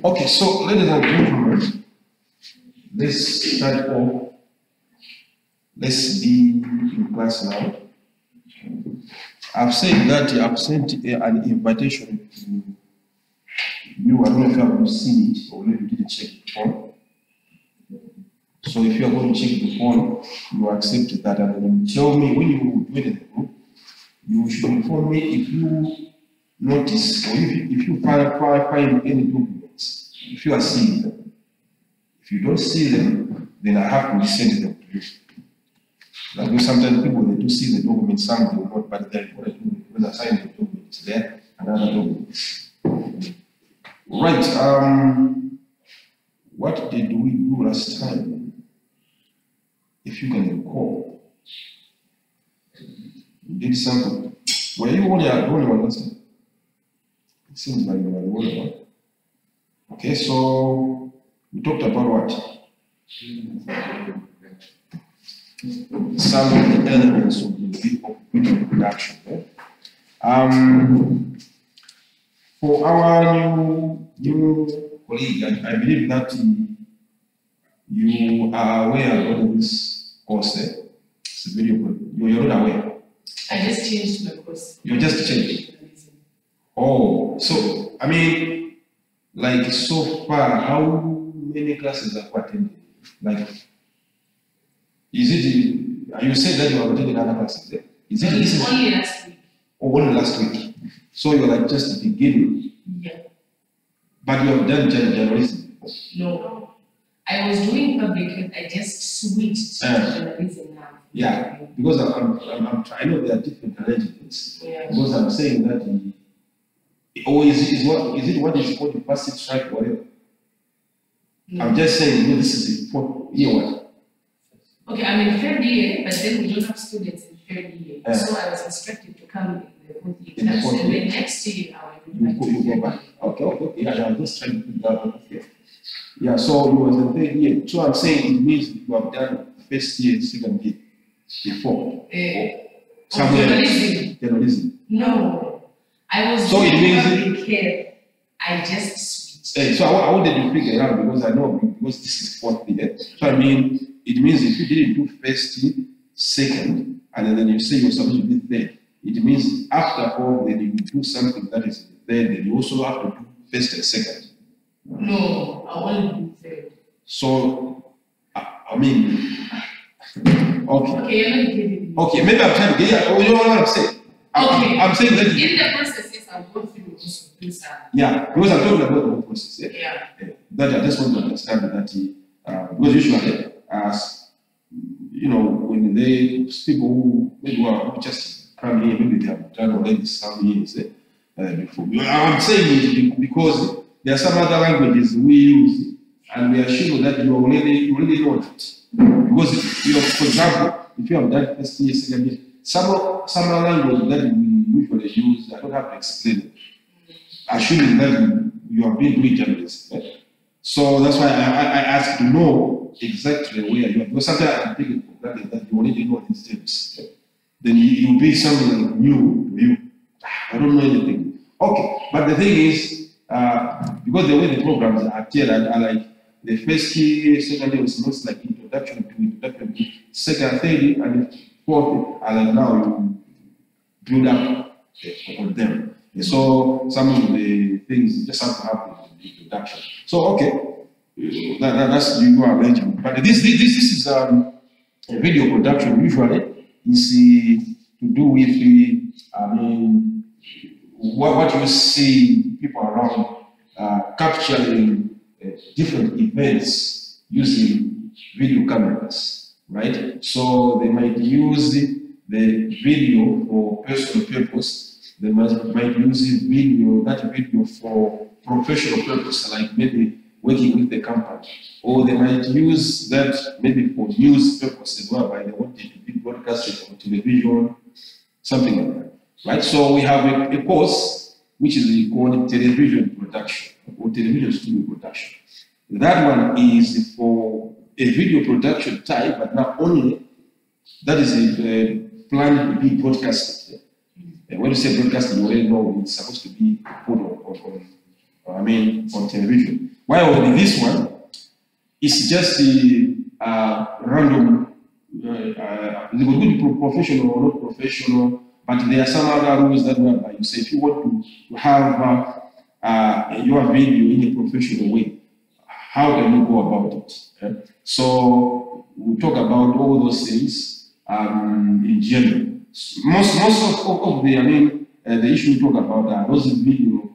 Okay, so ladies and gentlemen, let's start off. Let's be in class now. I've said that I've sent an invitation to you. I don't know if you have seen it or maybe you didn't check the phone. So if you are going to check the phone, you accept that and then tell me when you join the group. You should inform me if you notice or if you find any documents, if you are seeing them. If you don't see them, then I have to send them to you. Like sometimes people they do see the document, some do not, but they're important when I sign the document, it's there, another document. Right, what did we do last time? If you can recall. We did something. Were you only one last time? It seems like you were the only one. Okay, so we talked about what? Some of the elements of the video production. For our new colleague, I believe that you are aware of this course. It's a video. You're not aware. I just changed my course. You just changed. Oh, so I mean, like so far, how many classes have you attended? Like, is it? You said that you have attended other classes. Is it only last week? Or only last week? So you're like just the beginning. Yeah. But you have done journalism before. No, I was doing public health. I just switched to journalism now. Yeah, because I know there are different arrangements. Yeah. Because I'm saying that, or is it what is called passive strike, whatever? No. I'm just saying, this is for year one. Okay, I'm in third year, but then we don't have students in third year. So I was instructed to come in the fourth year class, and then next year I will go back. Okay, yeah, I'm just trying to put that on here. Yeah, so you was in third year. So I'm saying it means you have done first year, second year before. Journalism. No, I was so doing it means public health. I just switched. So how did you figure it out? Because I know because this is fourth year. So I mean, it means if you didn't do first year, second, and then you say you're supposed to be third, it means after all, then you do something that is third, then you also have to do first and second. No, I want to do third. So, I mean, okay. Okay, you're not getting it. Okay, maybe I'm trying to get you. You know what I'm saying? Okay. I'm saying that in the process, yes, I'll go through also do some. Yeah, because I'm talking about the whole process. Yeah. That I just want to understand that because usually, as you know, when people who maybe who just come here, maybe they have done already some years before. I'm saying it because there are some other languages we use, and we are sure that you already know it. Because, you know, for example, if you have done first year, second year, some language that we usually use, I don't have to explain it. Assuming that you have been doing journalism. So that's why I ask to know exactly where you are. Because sometimes I take it for granted that you already know these things. Then you'll be something new to you. I don't know anything. Okay, but the thing is, because the way the programs are tiered are like the first year, second year was most like introduction to second, third, and the fourth, and then now you build up on them. So some of the things just have to happen in the introduction. So okay, that's the usual arrangement. But this is a video production. Usually is to do with the what you see people around capturing different events using video cameras, right? So they might use the video for personal purpose. They might use that video for professional purpose, like maybe working with the company. Or they might use that maybe for news purposes, whereby they want it to be broadcasted on television, something like that, right? So we have a course which is called television production or television studio production. That one is for a video production type, but not only that is a planned to be broadcasted. When you say broadcasting, you already know it's supposed to be put on on television. While with this one, it's just the random, it will be professional or not professional, but there are some other rules that whereby you say if you want to have your video in a professional way, how can you go about it? So we'll talk about all those things in general. Most of the, the issue we talk about are those video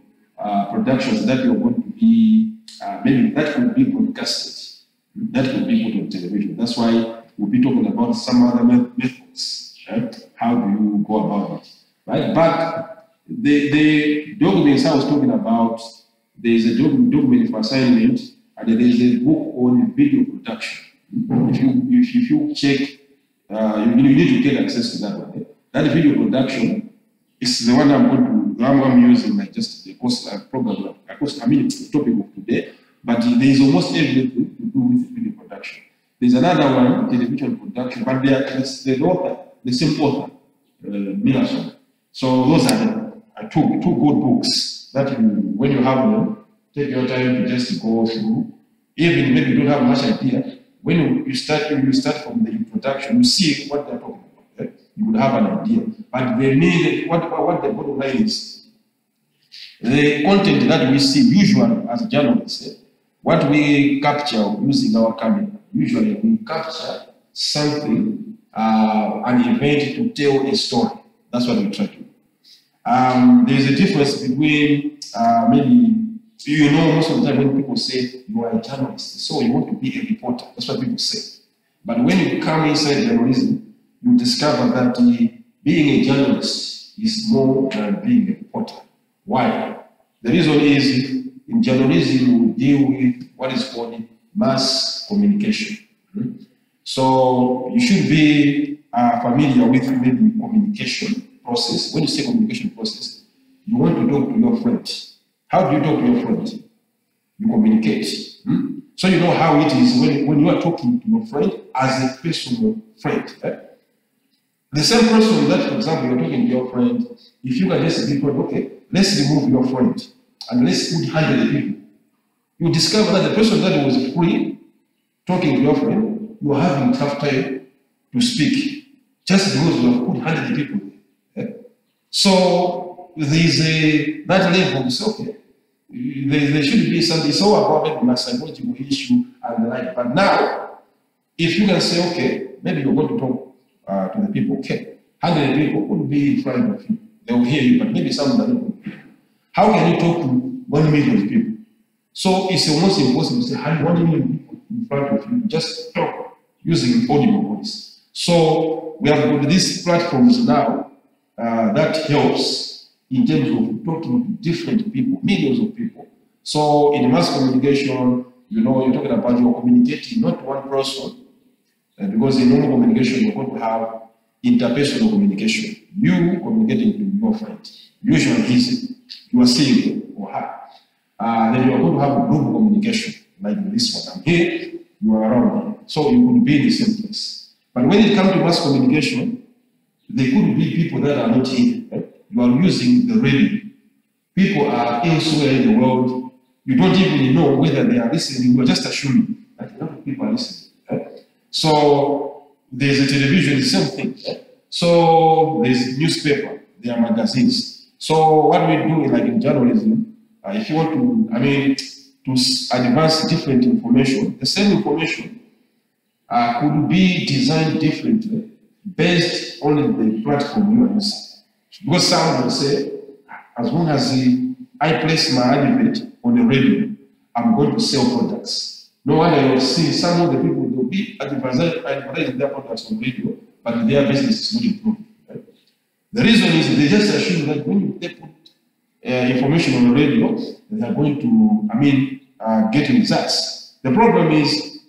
productions that you're going to be, maybe that could be broadcasted, that could be put on television. That's why we'll be talking about some other methods. Right? How do you go about it? Right? But the documents I was talking about, there is a document for assignment, and there is a book on video production. If you check, you need to get access to that one. That video production is the one I'm using, like just the course program, the topic of today. But there is almost everything to do with video production. There's another one, television production, but they are the same author, Millerson. So those are two good books that when you have them, take your time to just go through. Even maybe you don't have much idea. When you start from the introduction, you see what they're talking about. Right? You would have an idea. But they need what the bottom line is. The content that we see usually as journalists, what we capture using our camera, usually we capture something, an event to tell a story. That's what we try to do. There's a difference between maybe, most of the time when people say you are a journalist, so you want to be a reporter. That's what people say. But when you come inside journalism, you discover that being a journalist is more than being a reporter. Why? The reason is in journalism we deal with what is called mass communication. So you should be familiar with maybe communication process. When you say communication process, you want to talk to your friend. How do you talk to your friend? You communicate. So you know how it is when you are talking to your friend as a personal friend. The same person that, for example, you're talking to your friend, if you can just be told, okay, let's remove your friend and let's put 100 people. You discover that the person that was free talking to your friend, you are having a tough time to speak just because you have put 100 people there. So there is that level of okay. There should be something so about a psychological issue and the like. But now, if you can say, okay, maybe you're going to talk to the people, okay, 100 people would be in front of you. They will hear you, but maybe some don't. How can you talk to 1 million people? So it's almost impossible to say 1 million people in front of you, just talk using audible voice. So we have got these platforms now that helps in terms of talking to different people, millions of people. So in mass communication, you're talking about you're communicating not one person, because in normal communication, you're going to have interpersonal communication. You communicating to your friend, usually you are seeing him or her. Then you are going to have a group communication, like this one. I'm here, you are around here. So you could be in the same place. But when it comes to mass communication, there could be people that are not here. Right? You are using the radio. People are elsewhere in the world. You don't even know whether they are listening. You are just assuming that a lot of people are listening. Right? So there's a television, the same thing. Right? So there's newspaper, there are magazines. So what we do, like in journalism, if you want to advance different information, the same information could be designed differently based on the platform you are using. Because someone will say, as long as I place my advert on the radio, I'm going to sell products. No wonder you'll see some of the people will be advertising their products on radio, but their business is not improving. Right? The reason is they just assume that when they put information on the radio, they are going to, get results. The problem is,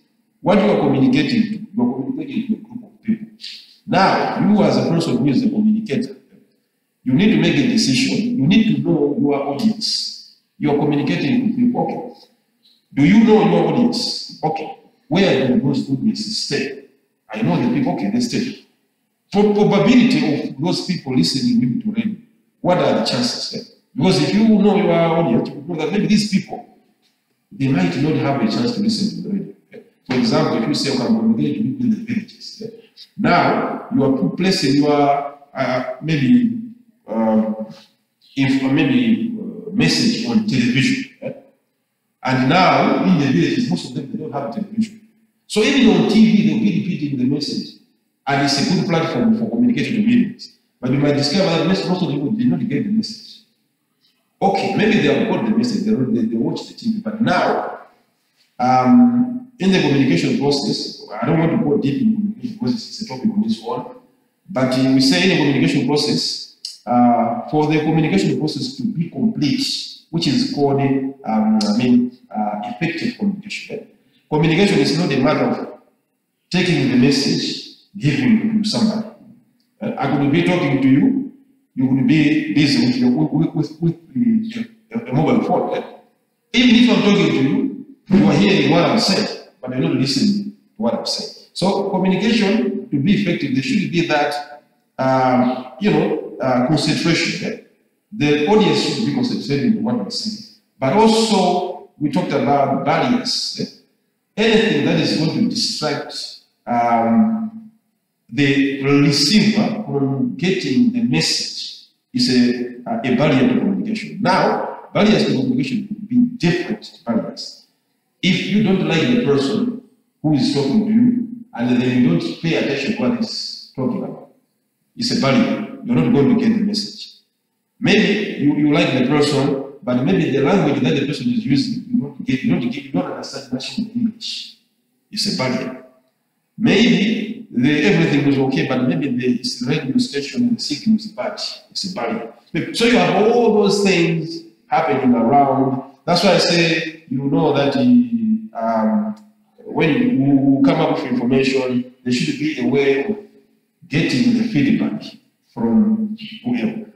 what you are communicating to, you are communicating to a group of people. Now, you as a person who is a communicator, you need to make a decision. You need to know your audience. You are communicating with people. Okay. Do you know your audience? Okay. Where do those audiences stay? I know the people. Okay, they stay. For probability of those people listening maybe to radio, what are the chances? Because if you know your audience, you know that maybe these people, they might not have a chance to listen to the radio. For example, if you say, okay, I'm going to be in the villages. Now, you are placing your maybe message on television. And now, in the villages, most of them, they don't have television. So even on TV, they'll be repeating the message. And it's a good platform for communication to millions. But you might discover that most of the people did not get the message. Okay, maybe they have got the message, they watch the TV, but now, in the communication process, I don't want to go deep in communication because it's a topic on this one, but we say in the communication process, for the communication process to be complete, which is called, effective communication. Communication is not a matter of taking the message, giving it to somebody. I could be talking to you, you would be busy with the mobile phone. Even if I'm talking to you, you are hearing what I'm saying, but you're not listening to what I'm saying. So communication, to be effective, there should be that, concentration. The audience should be concentrating on what we're saying. But also, we talked about barriers. Anything that is going to distract the receiver from getting the message is a barrier to communication. Now, barriers to communication could be different barriers. If you don't like the person who is talking to you, and then you don't pay attention to what he's talking about, it's a barrier. You're not going to get the message. Maybe you like the person, but maybe the language that the person is using, you don't understand national English. It's a barrier. Maybe everything was okay, but maybe the radio station and the signal is bad. It's a barrier. So you have all those things happening around. That's why I say, you know that when you come up with information, there should be a way of getting the feedback from whoever.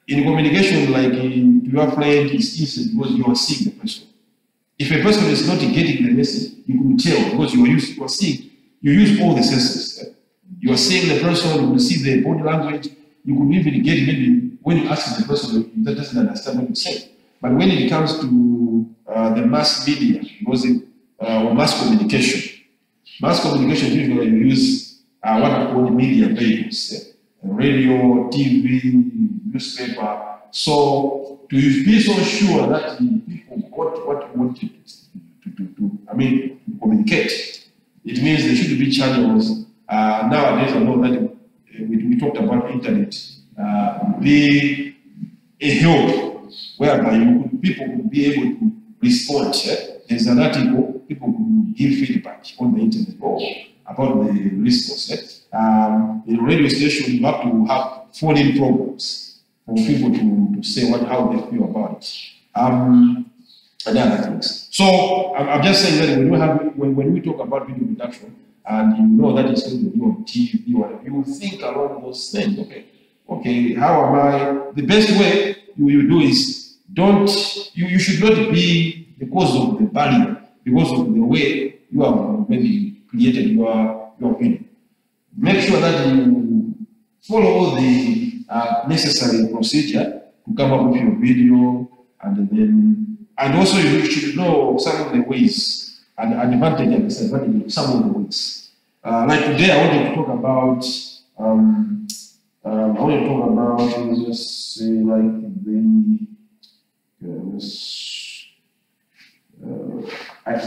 In communication, like your friend, it's easy because you are seeing the person. If a person is not getting the message, you can tell because you are seeing. You use all the senses. You are seeing the person, you will see the body language. You could even get maybe when you ask the person that doesn't understand what you're saying. But when it comes to the mass media, because or mass communication usually you use what are called media vehicles, radio, TV, newspaper. So to be so sure that the people got what you wanted to communicate. It means there should be channels. Nowadays, I know that we talked about internet be a help whereby people will be able to respond. There's an article, people will give feedback on the internet about the response. In the radio station, you have to have phone-in programs for people to say how they feel about it. And other things. So I'm just saying that when we talk about video production, and you know that it's going to be on TV, or you think along those things. Okay, how am I? The best way you do is you should not be because of the barrier, because of the way you have maybe created your video. Make sure that you follow all the necessary procedure to come up with your video, and also you should know some of the ways and advantage and disadvantage of some of the ways. Like today, I wanted to talk about. Just say like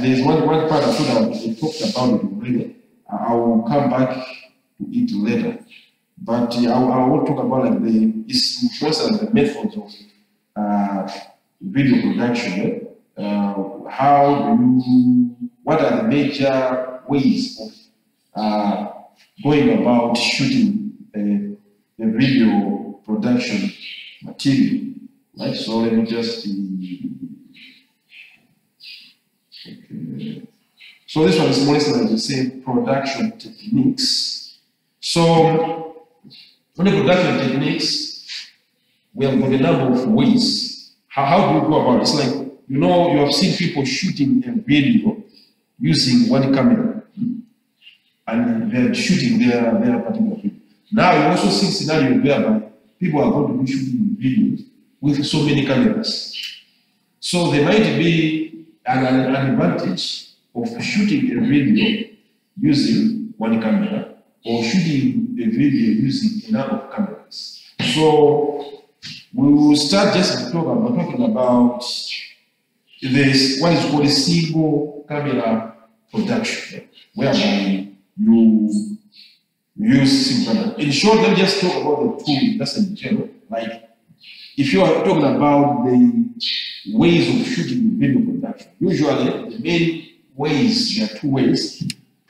there's one part I could have talked about it already. I will come back to it later. But I will talk about like the methods of video production. What are the major ways of going about shooting a video production material? Right, so let me just okay. So this one is more like the same production techniques. So for the production techniques, we have got a number of ways. How do you go about it? It's like, you have seen people shooting a video using one camera, and they're shooting their particular video. Now you also see scenarios whereby people are going to be shooting videos with so many cameras. So there might be an advantage of shooting a video using one camera or shooting a video using a number of cameras. So we will start just talking about this, what is called a single camera production, whereby you use single camera. In short, let me just talk about the tool, that's in general. Like, if you are talking about the ways of shooting video production, usually the main ways, there are two ways.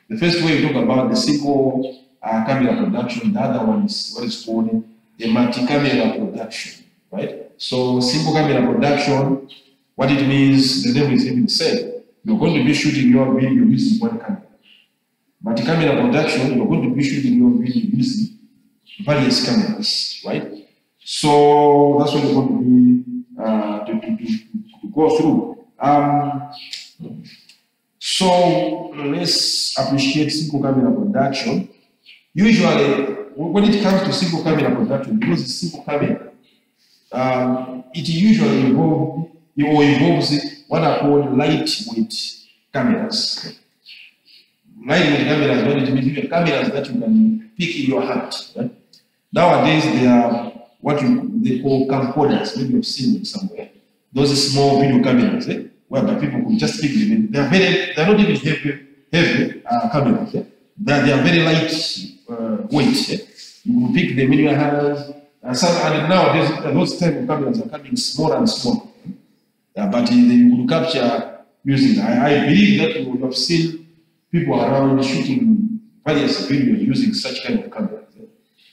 The first way we talk about the single camera production, the other one is what is called the multi-camera production, right? So single camera production, what it means, the name is even said, you're going to be shooting your video using one camera. Multi-camera production, you're going to be shooting your video using various cameras, right? So that's what we're going to be to go through. So let's appreciate single camera production. Usually, when it comes to single camera production, because it's single camera, it usually involves what are called lightweight cameras. Lightweight cameras, what it means, cameras that you can pick in your hand. Right? Nowadays, they are what they call camcorders. Maybe you've seen them somewhere. Those small video cameras, whereby people can just pick them. They're not even heavy cameras. They are very light weight. You will pick them in your hands. And nowadays, those type of cameras are coming smaller and smaller. But they will capture using. I believe that you have seen people around shooting various videos using such kind of cameras.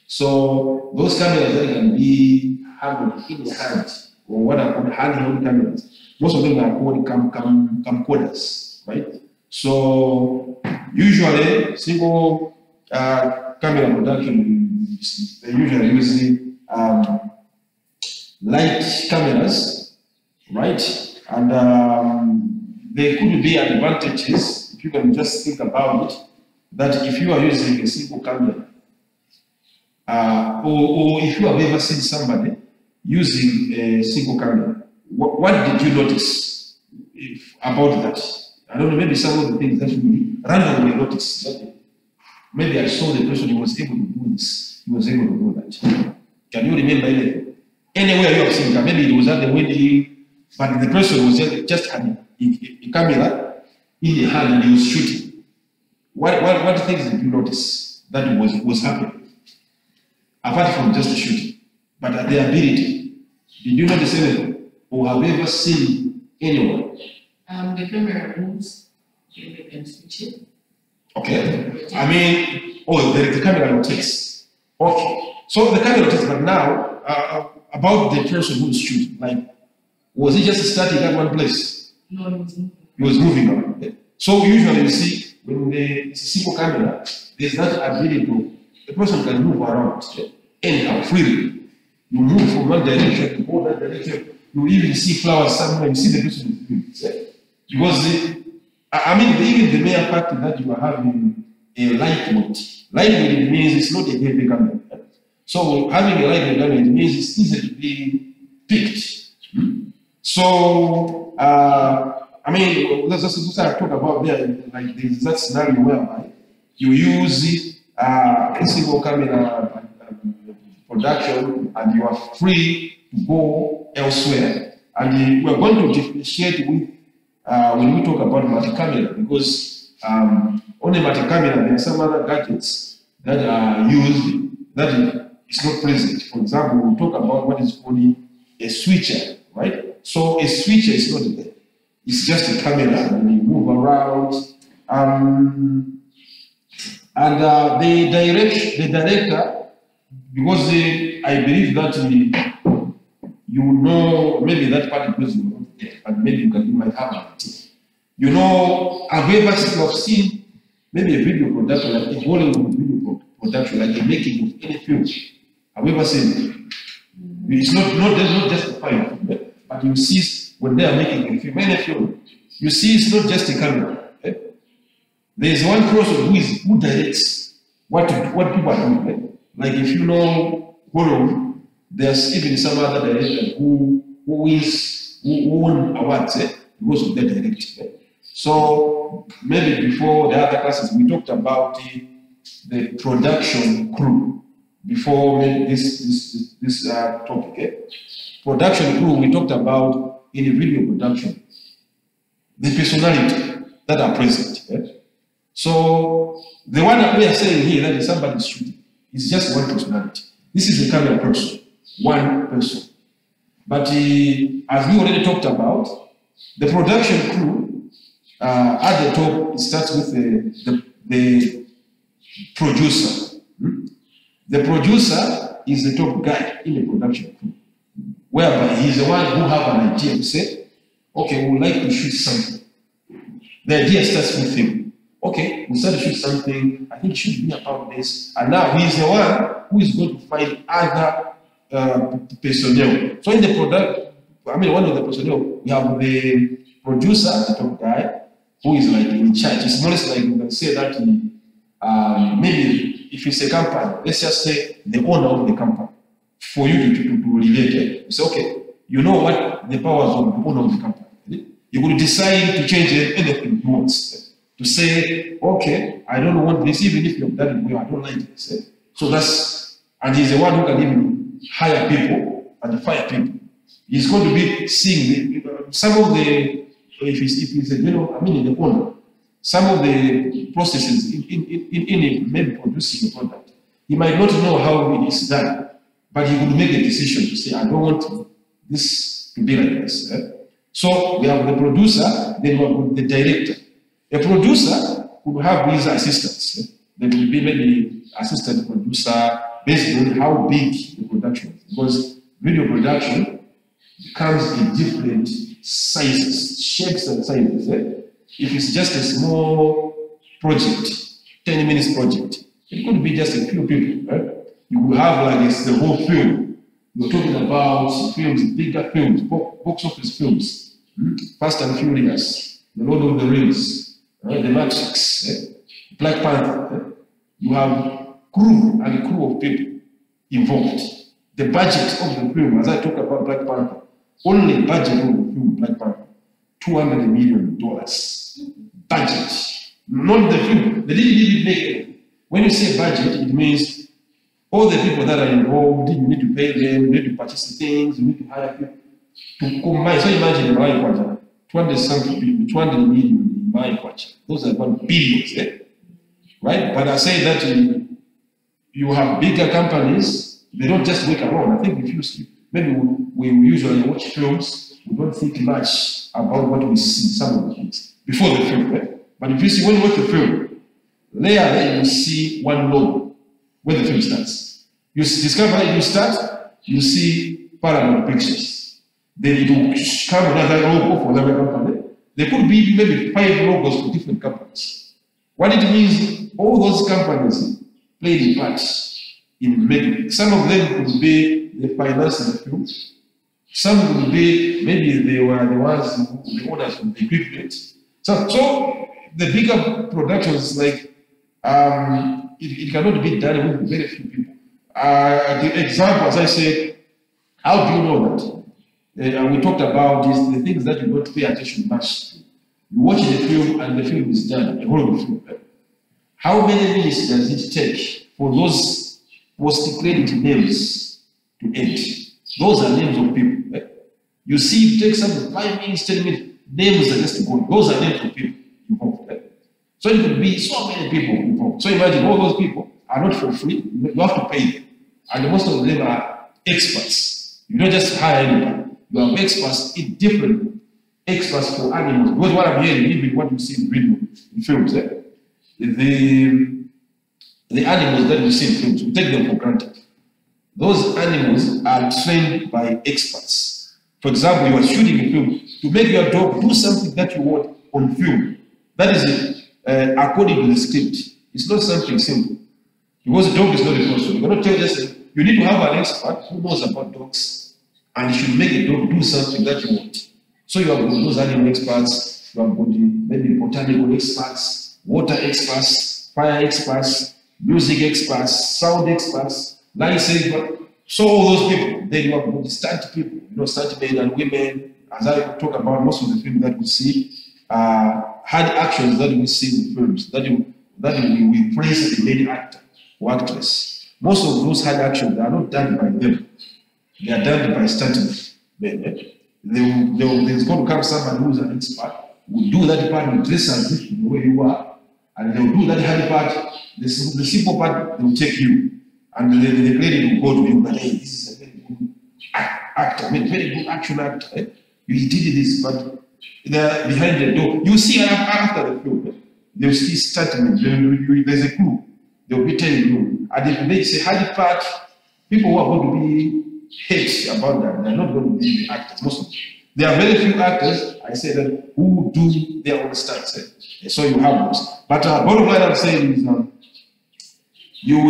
So those cameras that can be handled in the hand, or what are called handheld cameras. Most of them are called camcorders, right? So usually single camera production, they usually use light cameras, right? And there could be advantages if you can just think about it. That if you are using a single camera, or if you have ever seen somebody using a single camera, what did you notice about that? I don't know, maybe some of the things that you randomly notice. Maybe I saw the person who was able to do this, he was able to do that. Can you remember anything? Anywhere you have seen that, maybe it was at the wedding, but the person was just had a camera in the hand and he was shooting. What things did you notice that was happening? Apart from just the shooting, but the ability. Did you notice anything? Or have you ever seen anyone? The camera moves, you can switch it. Okay. I mean, the camera rotates. Okay. So the camera rotates, but now, about the person who is shooting, like, was he just static at one place? No, he was moving. He was moving around. So usually you see, when it's a single camera, there's that ability to, the person can move around anyhow, freely. You move from one direction to go that direction. You even see flowers somewhere, you see the person moving. Because, even the mere fact that you are having a lightweight means it's not a heavy camera. So having a lightweight camera, it means it's easy to be picked. So, let's just talk about there, like there's that scenario whereby you use a single camera production and you are free to go elsewhere. And we're going to differentiate with when we talk about multi-camera, because on a multi-camera there are some other gadgets that are used that is not present. For example, we'll talk about what is called a switcher, right? So a switcher is not there. It's just a camera and you move around. The director, because I believe that you know, maybe that part because you know, but maybe you might have it. You know, have you ever seen maybe a video production, like a Hollywood video production, like the making of any film? Have you ever seen it? It's not just a film, but you see when they are making a film, any film, you see it's not just a camera. There is one person who directs what people are doing. Like if you know Hollywood, There's even some other director who won awards because of their directing. So maybe before the other classes, we talked about the production crew. Before this topic, production crew, we talked about in video production, the personality that are present. So the one that we are saying here that is somebody's shooting is just one personality. This is the camera person, one person. But as we already talked about, the production crew at the top, it starts with the producer. The producer is the top guy in the production crew, whereby he's the one who have an idea to say, okay, we would like to shoot something. The idea starts with him. Okay, we start to shoot something, I think it should be about this. And now he's the one who is going to find other personnel. So in the product, one of the personnel, we have the producer, the top guy, who is like in charge. It's more or less like you can say that maybe if it's a company, let's just say the owner of the company, for you to relate it. You say, okay, you know what the powers of the owner of the company. You will decide to change anything you want. To say, okay, I don't want this, even if you've done it well, I don't like this. So that's, and he's the one who can even hire people and fire people. He's going to be seeing some of the, if it's a general, in the owner, some of the processes in maybe producing a product. He might not know how it is done, but he will make a decision to say, I don't want this to be like this. So we have the producer, then we have the director. A producer could have his assistants. There will be maybe assistant producer based on how big the production is. Because video production comes in different sizes, shapes and sizes. If it's just a small project, 10 minutes project, it could be just a few people. You will have like it's the whole film. You're talking about films, bigger films, box office films, Fast and Furious, The Lord of the Rings, The Matrix, Black Panther. You have crew and a crew of people involved. The budget of the film, as I talk about Black Panther, only budget of the film Black Panther, $200 million. Budget. Not the film. They didn't even make it. When you say budget, it means all the people that are involved, you need to pay them, you need to purchase things, you need to hire people. To combine, so imagine my budget, 200 million in my budget. Those are about billions, right? But I say that you have bigger companies, they don't just work around. I think if you see, maybe we usually watch films, we don't think much about what we see, some of the things, before the film, right? But if you see, when you watch the film, there you see one logo, where the film starts. You discover that you start, you see Paramount Pictures. Then it will come another logo for another company. There could be maybe 5 logos for different companies. What it means, all those companies played a part in making. Some of them could be the finance of the film. Some could be, maybe they were the ones, the owners of the equipment. So the bigger productions, like, it cannot be done with very few people. The example, as I said, how do you know that? We talked about the things that you don't pay attention much to. You watch the film and the film is done, the whole of the film. How many minutes does it take for those post-credit names to end? Those are names of people. You see, it takes some 5 minutes, 10 minutes, names are just going. Those are names of people involved. So it could be so many people involved. So imagine all those people are not for free, you have to pay them. And most of them are experts. You don't just hire anybody. You have experts in different experts for animals. Because what I'm hearing, even what you see in video, in films, the animals that you see in films, we take them for granted. Those animals are trained by experts. For example, you are shooting a film to make your dog do something that you want on film. That is it, according to the script. It's not something simple. Because the dog is not a person. You cannot tell just you need to have an expert who knows about dogs. And you should make a dog do something that you want. So you have those animal experts, you have maybe botanical experts, water experts, fire experts, music experts, sound experts, light saver. So all those people, then you have got stunt people, stunt men and women. As I talk about most of the films that we see, hard actions that we see in films, that we praise the main actor or actress. Most of those hard actions are not done by them. They are done by stunt men. There's going to come somebody who's an expert, will do that part, will dress as if the way you are, and they'll do that hard part, the simple part, they will take you. And the credit will go to you, but hey, this is a very good actor, very good action actor. Eh? You did this, but they're behind the door. You see after the film, they'll still starting, there's a clue. They'll be telling you. And if they say hard part, people who are going to be hate about that, they're not going to be the actors, most of them. There are very few actors, I say that, who do their own stunts. Eh? So you have those. But bottom line I'm saying is, you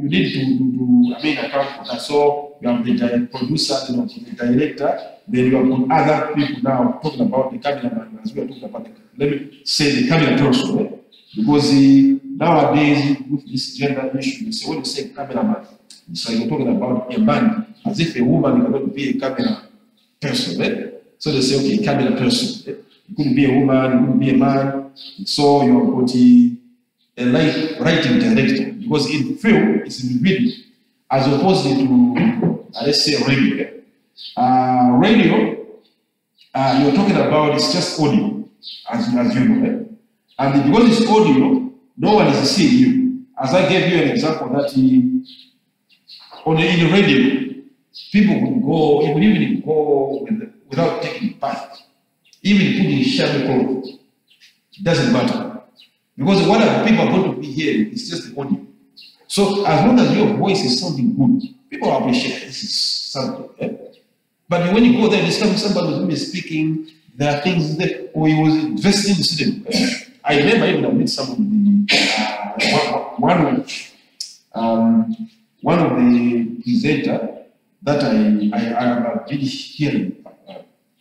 need to account for that. So you have the producer, the director, then you have got other people now talking about the cameraman, as we are talking about let me say the camera person, eh? Because nowadays with this gender issue, you say when you say cameraman, so you're talking about a man, as if a woman cannot be a camera person. Eh? So they say, okay, camera person. Eh? It could be a woman, it could be a man. So you have got a writing director, because in film it's in video, as opposed to let's say radio. Radio, you're talking about, it's just audio, as you know, eh? And because it's audio, no one is seeing you. As I gave you an example that in the radio, people would go, even go without taking bath, even putting shabby clothes. It doesn't matter. Because what people are going to be hearing is just the audio. So as long as your voice is sounding good, people appreciate this is something. Eh? But when you go there, discover somebody who is speaking, there are things there, or he was dressed in the student. I remember even I met some of the one of the presenter that I have been hearing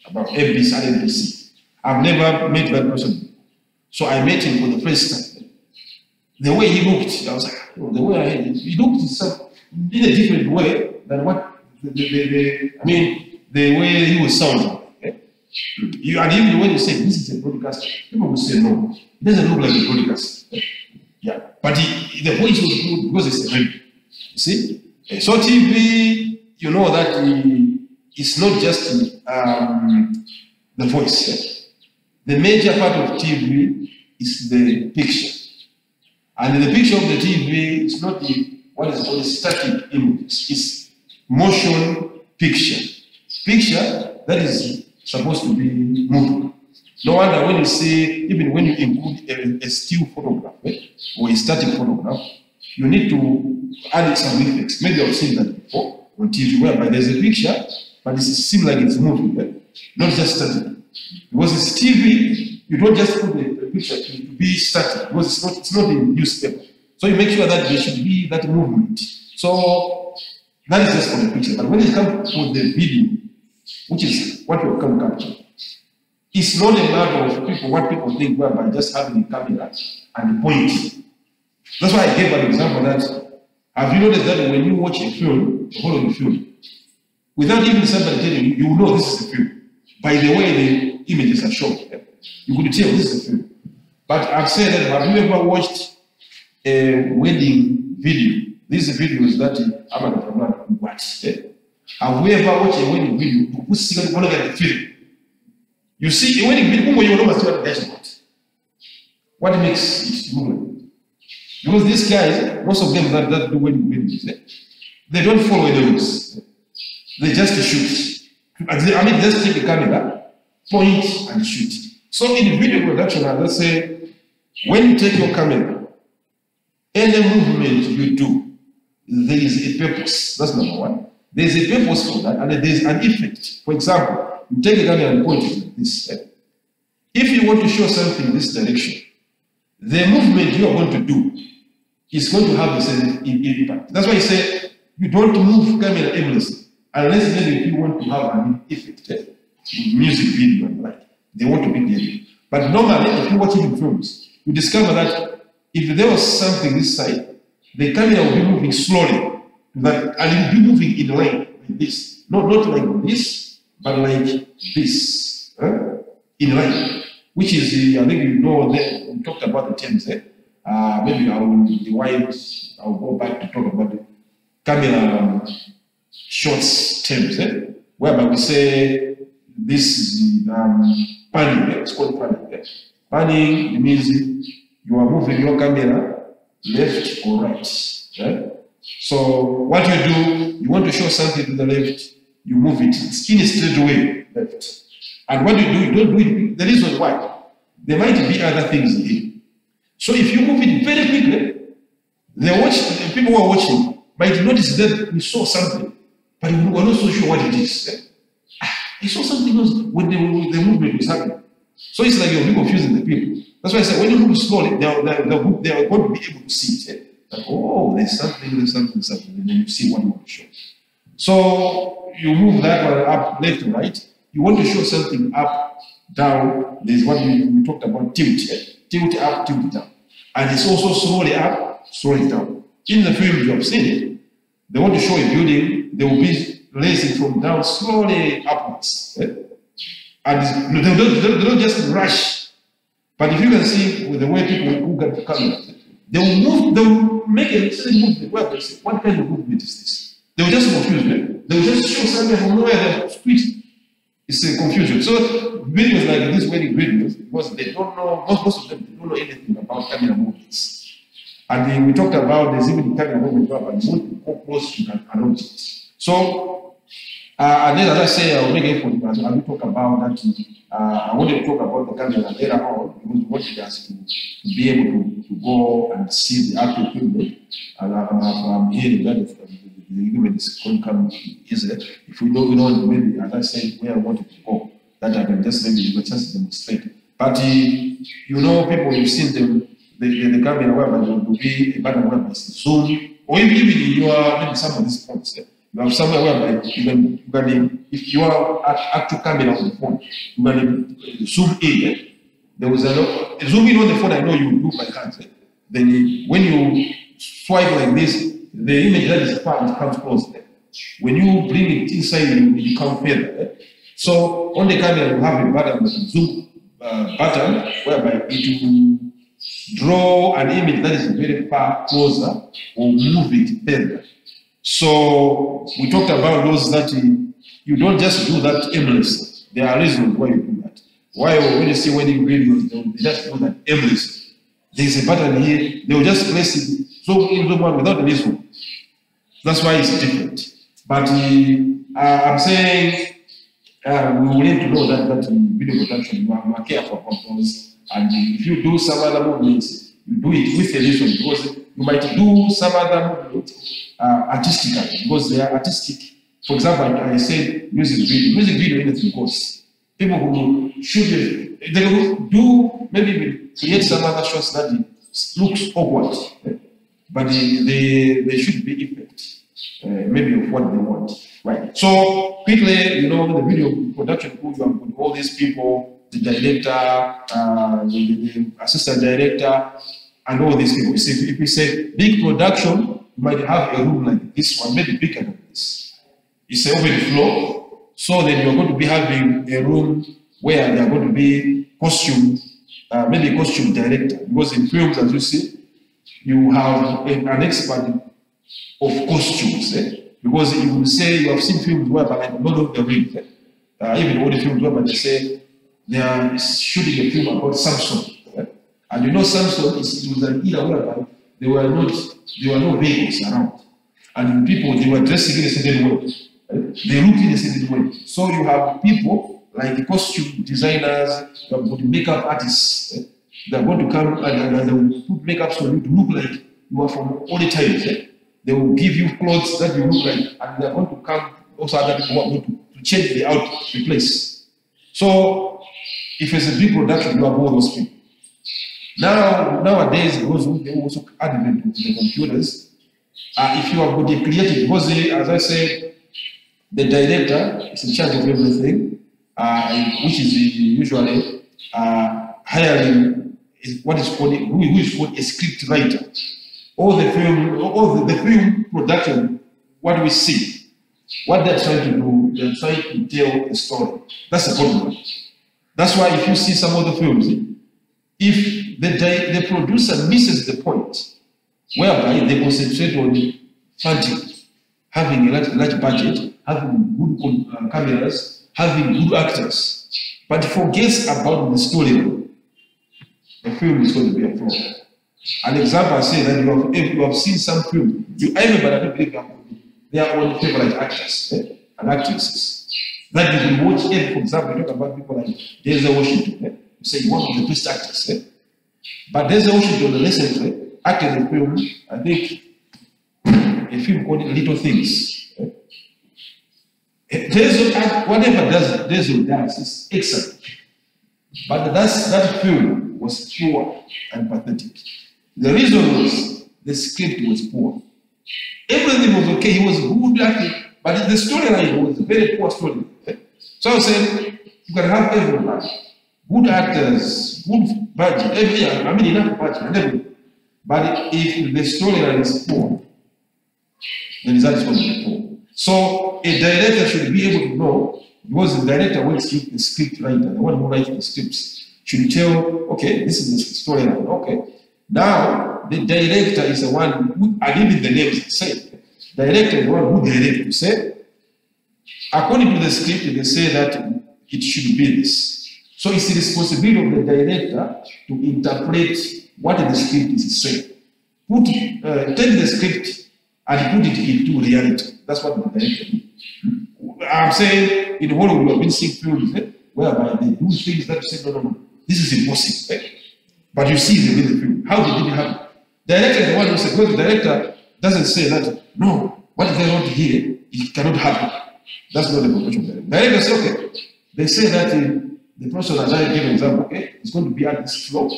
about NBC. I've never met that person. So I met him for the first time. The way he looked, I was like, oh, the way he looked in a different way than what the way he was sounding. Okay? And even when you say this is a broadcast, people will say no, it doesn't look like a broadcast. Yeah, but the voice was good because it's a radio. You see? So TV, you know that it's not just the voice. The major part of TV is the picture. And the picture of the TV is not what is called static images. It's motion picture. Picture that is supposed to be moving. No wonder when you see, even when you include a still photograph or a static photograph, you need to add some effects. Maybe I've seen that before on TV, whereby there's a picture, but it seems like it's moving, not just static. Because it's TV, you don't just put the picture to be static, because it's not in newspaper. So you make sure that there should be that movement. So that is just for the picture. But when it comes to the video, which is what you can capture, it's not a matter of what people think by just having a camera and pointing. That's why I gave an example that, have you noticed that when you watch a film, a Hollywood film, without even somebody telling you, you will know this is a film. By the way the images are shown, you could tell this is a film. But I've said that, have you ever watched a wedding video? These videos that I'm watch. Have we ever watched a wedding video? Who's singing one of the film? You see, a wedding video, you know what's dashboard. What makes it moving? Because these guys, most of them that do wedding videos, they don't follow the rules. They just shoot. Just take the camera, point and shoot. So in video production, let's say, when you take your camera, any movement you do, there is a purpose. That's number one. There is a purpose for that, and there is an effect. For example, you take the camera and point it like this. If you want to show something in this direction, the movement you are going to do is going to have the same impact. That's why I say you don't move camera aimlessly, unless maybe you want to have an effect in music video and like they want to be there. But normally, if you watch it in films, you discover that if there was something this side, the camera will be moving slowly, and it will be moving in line. this. Not like this, but like this. In line. Which is, I think you know, we talked about the terms. Maybe I will rewind, I'll go back to talk about the camera shots terms, whereby we say this is panning, it's called panning. Panning means you are moving your camera left or right. So what you do, you want to show something to the left, you move it in a straight way, left. And what you do, you don't do it, the reason why, there might be other things here. So if you move it very quickly, the people who are watching might notice that we saw something, but we were not so sure what it is. I saw something else when the movement was happening. So it's like you're confusing the people. That's why I said when you move slowly, they are going to be able to see it. Like, oh, there's something, and then you see what you want to show. So you move that one up, left, right. You want to show something up, down. There's what we talked about, tilt. Tilt up, tilt down. And it's also slowly up, slowly down. In the film you have seen it, they want to show a building, they will be raising from down slowly upwards. And they don't just rush. But if you can see with the way people who get the camera, they will move, they will make a certain movement where they say, what kind of movement is this? They will just confuse them. They will just show something from nowhere, they split. It's a confusion. So videos like this, wedding videos, because they don't know, most of them don't know anything about camera movements. And then we talked about there's even camera movement, but you want to go close to an object. So, and then as I say, I'll make it for you, I will talk about that. I want to talk about the camera later on, because we want us to be able to go and see the actual film. And I'm hearing that the equipment is going to come easily. If we don't, maybe, as I said, where I wanted to go, that I can just maybe just demonstrate. But you know, people, you've seen them, the camera whereby there will be a button whereby it's zoom, or even in your, maybe some of these phones, you have somewhere whereby you can, if you are actual camera on the phone, you can zoom in. There was a zoom in on the phone, I know you do by hand. Then when you swipe like this, the image that is far, it comes close there. When you bring it inside, it becomes further. So on the camera, you have a button, zoom button, whereby it will draw an image that is very far closer or move it further. So we talked about those that you don't just do that aimlessly. There are reasons why you do that. Why when you see wedding videos, they just do that aimlessly. There's a button here, they will just place it, zoom in, zoom out without any zoom. That's why it's different. But I'm saying we will need to know that in video production, you are careful about those. And if you do some other movements, you do it with a reason, because you might do some other movements artistically, because they are artistic. For example, I said music video, anything goes. People who shoot it, they will do, maybe create some other shots that looks awkward, but they should be effect, maybe of what they want. Right. So quickly, you know, the video production crew, you have with all these people, the director, the assistant director, and all these people. See, if we say big production, you might have a room like this one, maybe bigger than this. It's an open floor, so then you're going to be having a room where there are going to be costume, maybe a costume director, because in films, as you see, you have an expert of costumes. Because you will say you have seen films whereby, like Lord of the Rings, even all the films whereby they say they are shooting a film about Samson. And you know, Samson was an era whereby there were no vehicles around. And people, they were dressing in a certain way. They looked in a certain way. So you have people like costume designers, you have got makeup artists. They are going to come and they will put makeup so you to look like you are from all the times. They will give you clothes that you look like, and they are going to come also other people who are going to change the place. So if it's a big production, you have all those people. Nowadays, they also add them to the computers. If you have got a creative, because as I said, the director is in charge of everything, which is usually hiring what is called who is called a script writer. All the film production, what we see, What they're trying to do, they're trying to tell a story. That's the problem. That's why if you see some of the films, if the producer misses the point, whereby they concentrate on funding, having a large budget, having good cameras, having good actors, but forgets about the story, the film is going to be a flop. An example, I say that you have seen some film, I remember that they are all favorite actors and actresses. That you can watch, for example, you talk about people like Denzel Washington, you say one of the best actors. But Denzel Washington recently acted in a film, I think, a film called Little Things. Whatever Denzel does is excellent. But that film was pure and pathetic. The reason was the script was poor. Everything was okay, he was good acting, but the storyline was a very poor story. So I said, you can have everyone, good actors, good budget, enough budget and everything. But if the storyline is poor, the result is going to be poor. So a director should be able to know, because the director works with the script writer, the one who writes the scripts, should tell, okay, this is the storyline, okay. Now, the director is the one who, and even the name is the same. Director is the one who directs to say, according to the script, they say that it should be this. So it's the responsibility of the director to interpret what the script is saying. Take the script and put it into reality. That's what the director does. I'm saying in Hollywood, we have been seeing films whereby they do things that you say, no, this is impossible. But you see the real film. How did it happen? The director is the one who says, because the director doesn't say that, no, what they want to hear, it cannot happen. That's not the profession of the director. The director says, okay, they say that the person, as I give an example, okay, it's going to be at this floor.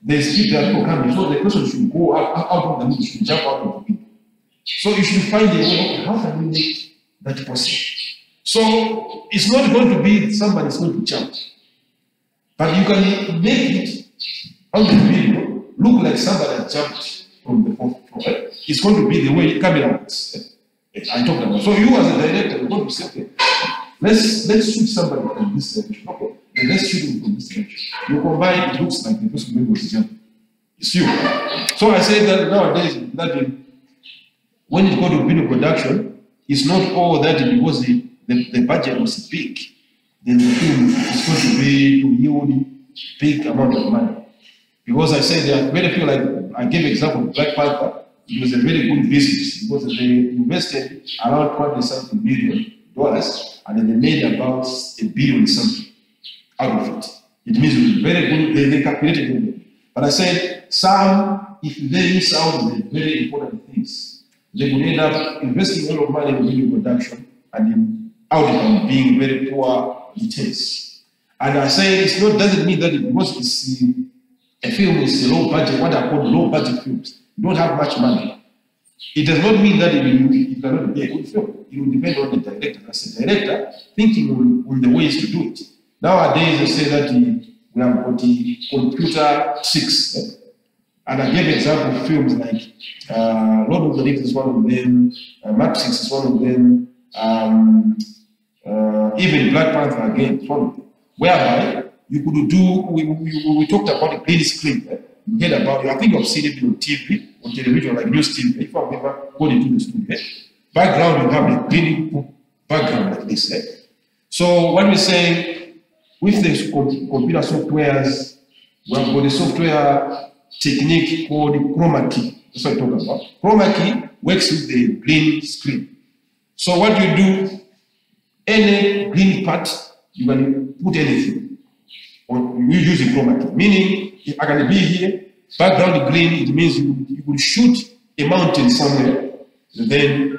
They see that people coming, so the person should go out of the movie, should jump out of the window. So you should find a way, okay, how can we make that possible? So it's not going to be somebody's going to jump. But you can make it out of the video look like somebody jumped from the fourth floor. It's going to be the way camera works. I talked about. So you as a director, you're going to say, okay, let's shoot somebody from this direction. Okay, then let's shoot him from this direction. You combine, it looks like the person was jumping. It's you. So I say that nowadays, that when it goes to video production, it's not all that because the budget was big. Then the film is going to be to yield big amount of money. Because I said there are very few, like I gave example of Black Panther, it was a very good business because they invested around $20-something million and then they made about $1 billion something out of it. It means it was very good, they calculated it. But I said some, if they miss out on the very important things, they would end up investing a lot of money in video production and in outcome being very poor returns. And I say it doesn't mean that because it's a film is a low budget, what I call low budget films, you don't have much money. It does not mean that it cannot be a good film. It will depend on the director. As a director, thinking on the ways to do it. Nowadays, they say that we have got the computer tricks. And I gave example of films like Lord of the Rings is one of them, Matrix is one of them, even Black Panther again is one of them. Whereby you could do, we talked about the green screen. You heard about it, I think you've seen it on TV, on television, like news TV. If I've ever gone into the studio, background, you have a green background like this. So what we're saying, with the computer softwares, we have got a software technique called chroma key. That's what I talk about. Chroma key works with the green screen. So what you do, any green part, you can put anything. Or you use the chroma key. Meaning, if I can be here, background green, it means you will shoot a mountain somewhere, then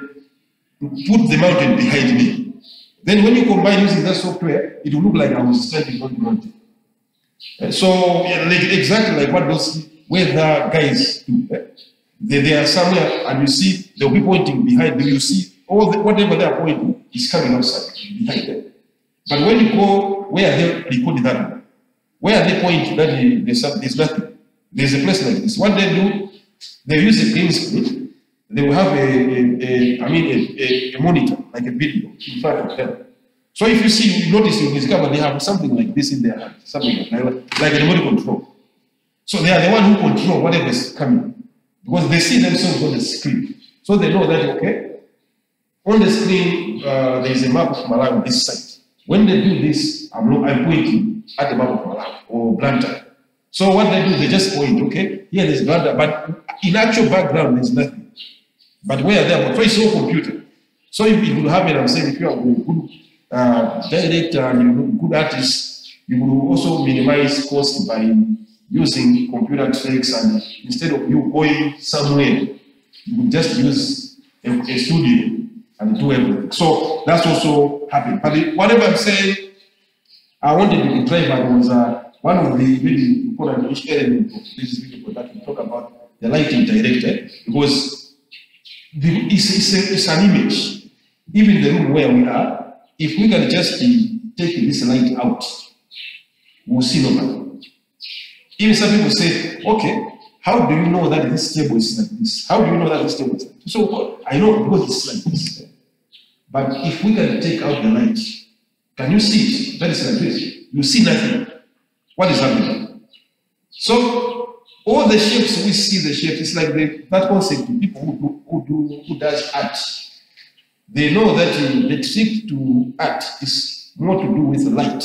put the mountain behind me. Then when you combine using that software, it will look like I was standing on the mountain. So exactly like what those weather guys do. They are somewhere and you see they'll be pointing behind them. You see whatever they are pointing is coming outside behind them. But when you go where they recorded that, where they point that there's nothing. There's a place like this. What they do, they use a green screen they will have a monitor, like a video in front of them. So if you see, you notice, you discover they have something like this in their hand, something like a remote control. So they are the one who control whatever is coming, because they see themselves on the screen. So they know that, okay, on the screen, there is a map of Malawi on this side. When they do this, I'm pointing at the map of Malawi or Blantyre. So what they do, they just point, okay, here there's Blantyre, but in actual background, there's nothing. But where they are, so it's all computer. So if it would happen, I'm saying, if you are good director and good artist, you will also minimize cost by using computer tricks, and instead of you going somewhere, you would just use a studio and do everything. So that's also happening. But whatever I'm saying, I wanted to drive at was one of the really important elements of this video production. Talk about the lighting director, because it's an image. Even the room where we are, if we can just take this light out, we'll see nobody. Even some people say, okay, how do you know that this table is like this? How do you know that this table is like this? So I know because it's like this. But if we can take out the light, can you see it? That is like this. You see nothing. What is happening? So all the shapes, we see the shapes. It's like that concept. People who does art, they know that the trick to art is more to do with light.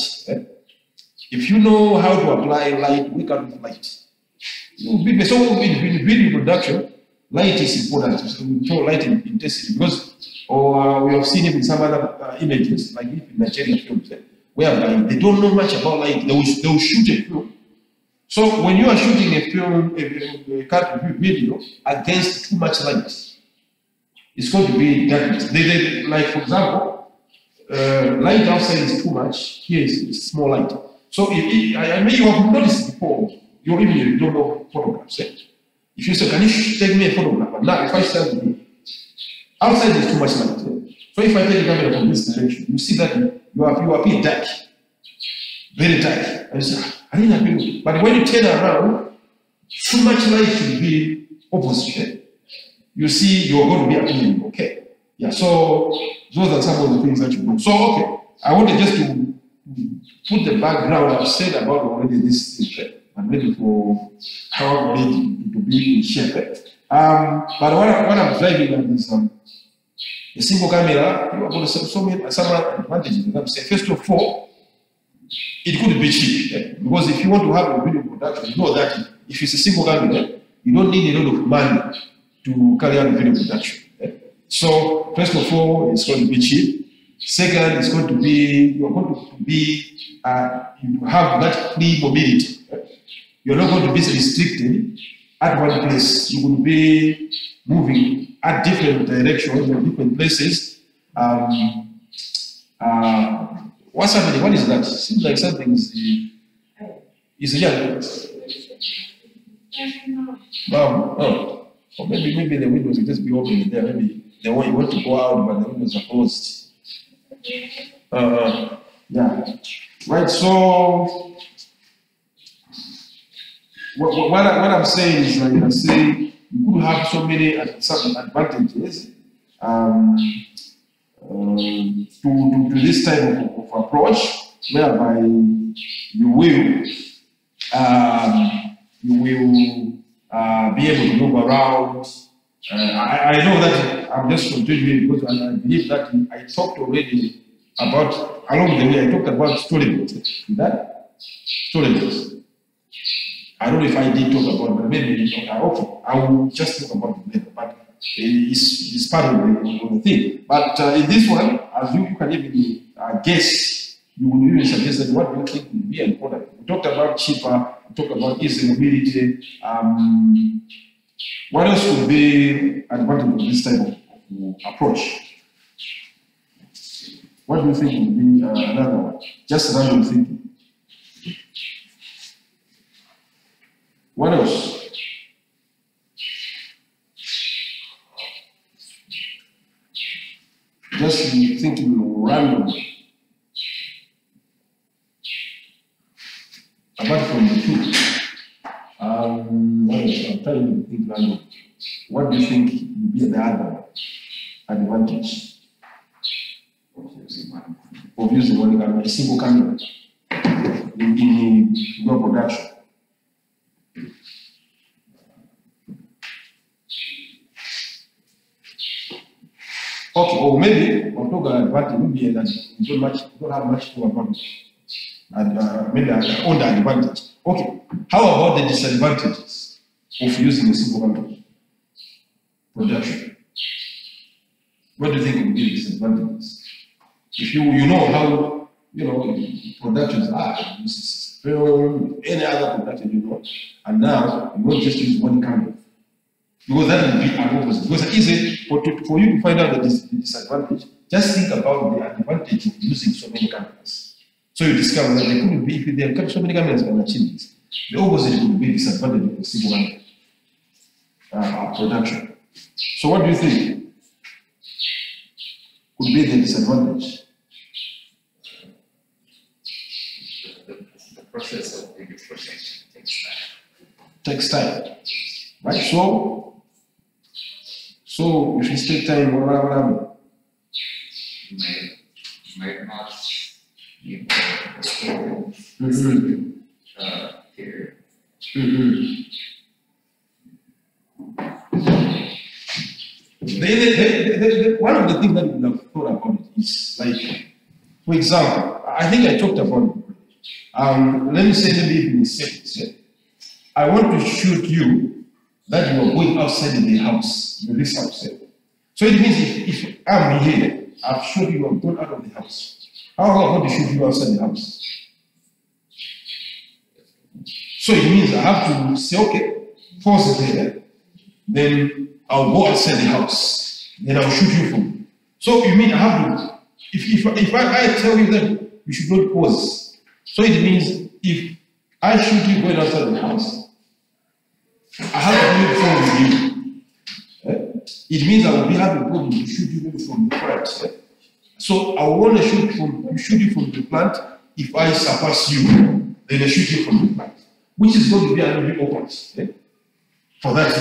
If you know how to apply light, work out with light. So in video production, light is important. So we call light intensity, because we have seen it in some other images, like in Nigerian films, whereby they don't know much about light. They will shoot a film. So when you are shooting a film, a cut video against too much light, it's going to be darkness. Like, for example, light outside is too much, here is small light. So I mean, you have noticed before, you don't know photographs. If you say, can you take me a photograph? But now, if I stand here, outside is too much light. So if I take the camera from this direction, you see that you appear dark, very dark. And you say, I didn't appear. But when you turn around, too much light will be opposite. You see, you're going to be appealing, okay? Yeah, so those are some of the things that you do. So, okay, I wanted just to put the background. I've said about already this thing. I'm ready for how I'm ready to be in shape. But what I'm driving at is a single camera. You are going to have some advantages. I'm saying, first of all, it could be cheap. Because if you want to have a video production, you know that if it's a single camera, you don't need a lot of money to carry out video production. So, first of all, it's going to be cheap. Second, it's going to be, you're going to be, you have that free mobility. You're not going to be restricted at one place. You will be moving at different directions or different places. What's happening? What is that? It seems like something is here. Oh. Or maybe the windows will just be open there. Maybe the one you want to go out, but the windows are closed. Yeah. Right. So what I'm saying is, like I say, you could have so many certain advantages to this type of approach, whereby you will be able to move around. I know that I'm just continuing because I believe that I talked already about, along the way, I talked about storyboards. That storyboards. I don't know if I did talk about it, but maybe I will just talk about it later. But it's part of the thing. But in this one, as you can even guess, you will even suggest that what do you think will be important. We talked about cheaper, we talked about easy mobility. What else would be advantage of this type of approach? What do you think would be another one? Just random thinking. What else? Just thinking randomly. Apart from the two, I'm trying to think random. what do you think would be the other advantage of using one camera, a single camera in your production? Okay, or maybe on top of advantage, maybe that you don't have much to advantage, and maybe on the advantage. Okay, how about the disadvantages of using a single camera production? What do you think would be the disadvantages? If you know how productions are, film, any other production and now you won't just use one camera. Because that will be an opposite. Because it's easy for you to find out the disadvantage. Just think about the advantage of using so many cameras. So you discover that there could be, if there are so many cameras can achieve this, the opposite would be disadvantage of the single camera production. So what do you think could be the disadvantage? The process of video processing takes time. Takes time. Right? So if you take time, what You might not need the storage here. One of the things that we have thought about it is like, for example, I think I talked about it. Let me say maybe in a sentence. I want to shoot you that you are going outside in the house, in this house. So it means if I'm here, I've shot you, I'm going out of the house. How am I going to shoot you outside the house? So it means I have to say, okay, pause it there, then I'll go outside the house, then I'll shoot you from. So you mean I have to, if I tell you that you should not pause, so it means if I shoot you going outside the house, I have to do it from you. It means I will be having a problem to shoot you from the front. So I want to shoot you from the plant. If I surpass you, then I shoot you from the plant, which is going to be a little bit awkward for that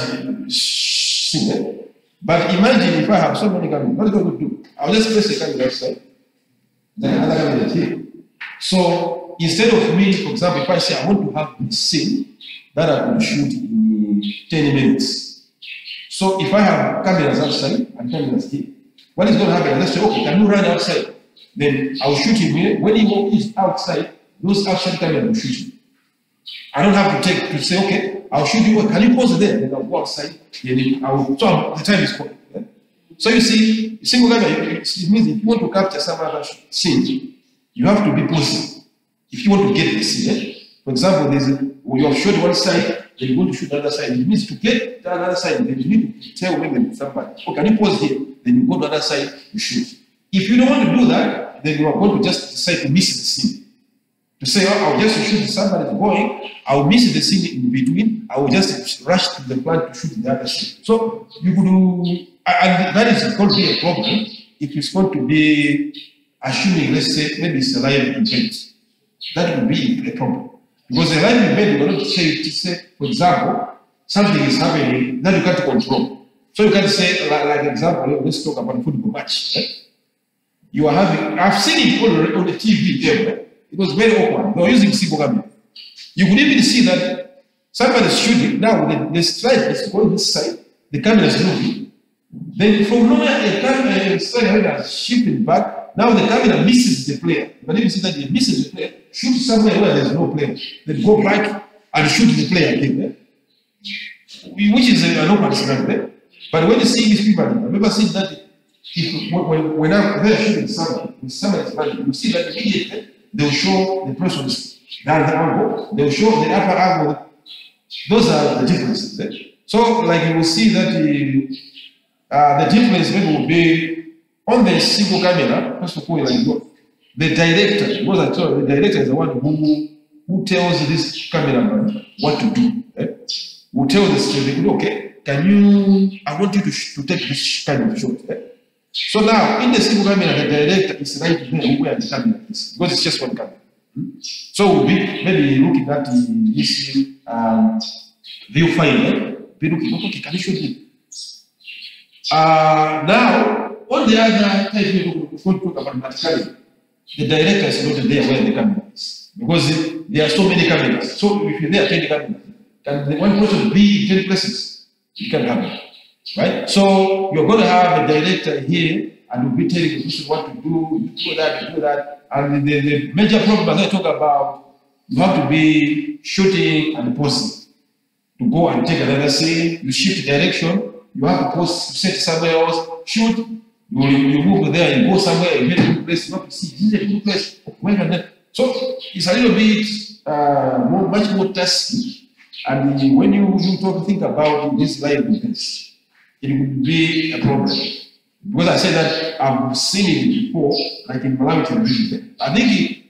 scene. But imagine if I have so many cameras, what am I going to do? I'll just place a camera outside, then another camera is here. So instead of me, for example, if I say I want to have this scene that I will shoot in 10 minutes. So if I have cameras outside and cameras here, what is going to happen? Let's say, okay, can you run outside? Then I'll shoot him here. When he is outside, those outside cameras will shoot him. I don't have to say, okay, I'll shoot you. Can you pause there? Then I'll go outside. Then so the time is called. So you see, single camera, it means if you want to capture some other scene, you have to be pausing. If you want to get the scene, for example, you have shot one side, then you want to shoot the other side. It means to get the other side, then you need to tell maybe somebody, oh, can you pause here? Then you go to the other side, you shoot. If you don't want to do that, then you are going to just decide to miss the scene. To say, oh, I'll just shoot somebody going, I'll miss the scene in between, I will just rush to the plant to shoot the other scene. So you could do, and that is going to be a problem if it's going to be, assuming, let's say, maybe it's a live event. That would be a problem. Because a live event, you're going to say, for example, something is happening that you can't control. So you can say, like example, let's talk about football match. Right? You are having, I've seen it on the TV there, right? It was very awkward. They were using single camera. You could even see that somebody is shooting. Now the slide is going this side, the camera is moving. Then from nowhere, the slide has shifted back. Now the camera misses the player. But if you see that it misses the player, shoot somewhere where there's no player. Then go back and shoot the player again. Which is an awkward scenario. But when you see these people, I've never seen that when I'm there shooting somebody, when somebody is running, you see that immediately they'll show the person's the angle, they'll show the upper angle. Those are the differences there. So, like you will see that the difference maybe will be on the single camera. First of all, like the director, because I told you, the director is the one who tells this cameraman what to do. Who tells the student, okay, I want you to take this kind of shot. So now, in the single camera, the director is right there where the camera is, because it's just one camera. So we'll be maybe looking at this viewfinder, be looking, okay, can you show me? Now, on the other type, we're going to talk about verticality. The director is not there where the camera is. Because there are so many cameras. So if there are 10 cameras, can the one person be in 10 places? It can happen. Right? So you're going to have a director here and will be telling the person what to do, you do that, you do that. And the major problem as I talk about, you have to be shooting and posing. To go and take another scene, you shift direction, you have to post, you set somewhere else, shoot, you move there, you go somewhere, you get a good place, you have to see, this is a good place, where can that? So it's a little bit much more tasky. And when you think about this live events, it would be a problem. Because I said that I've seen it before, like in Malawi television. I think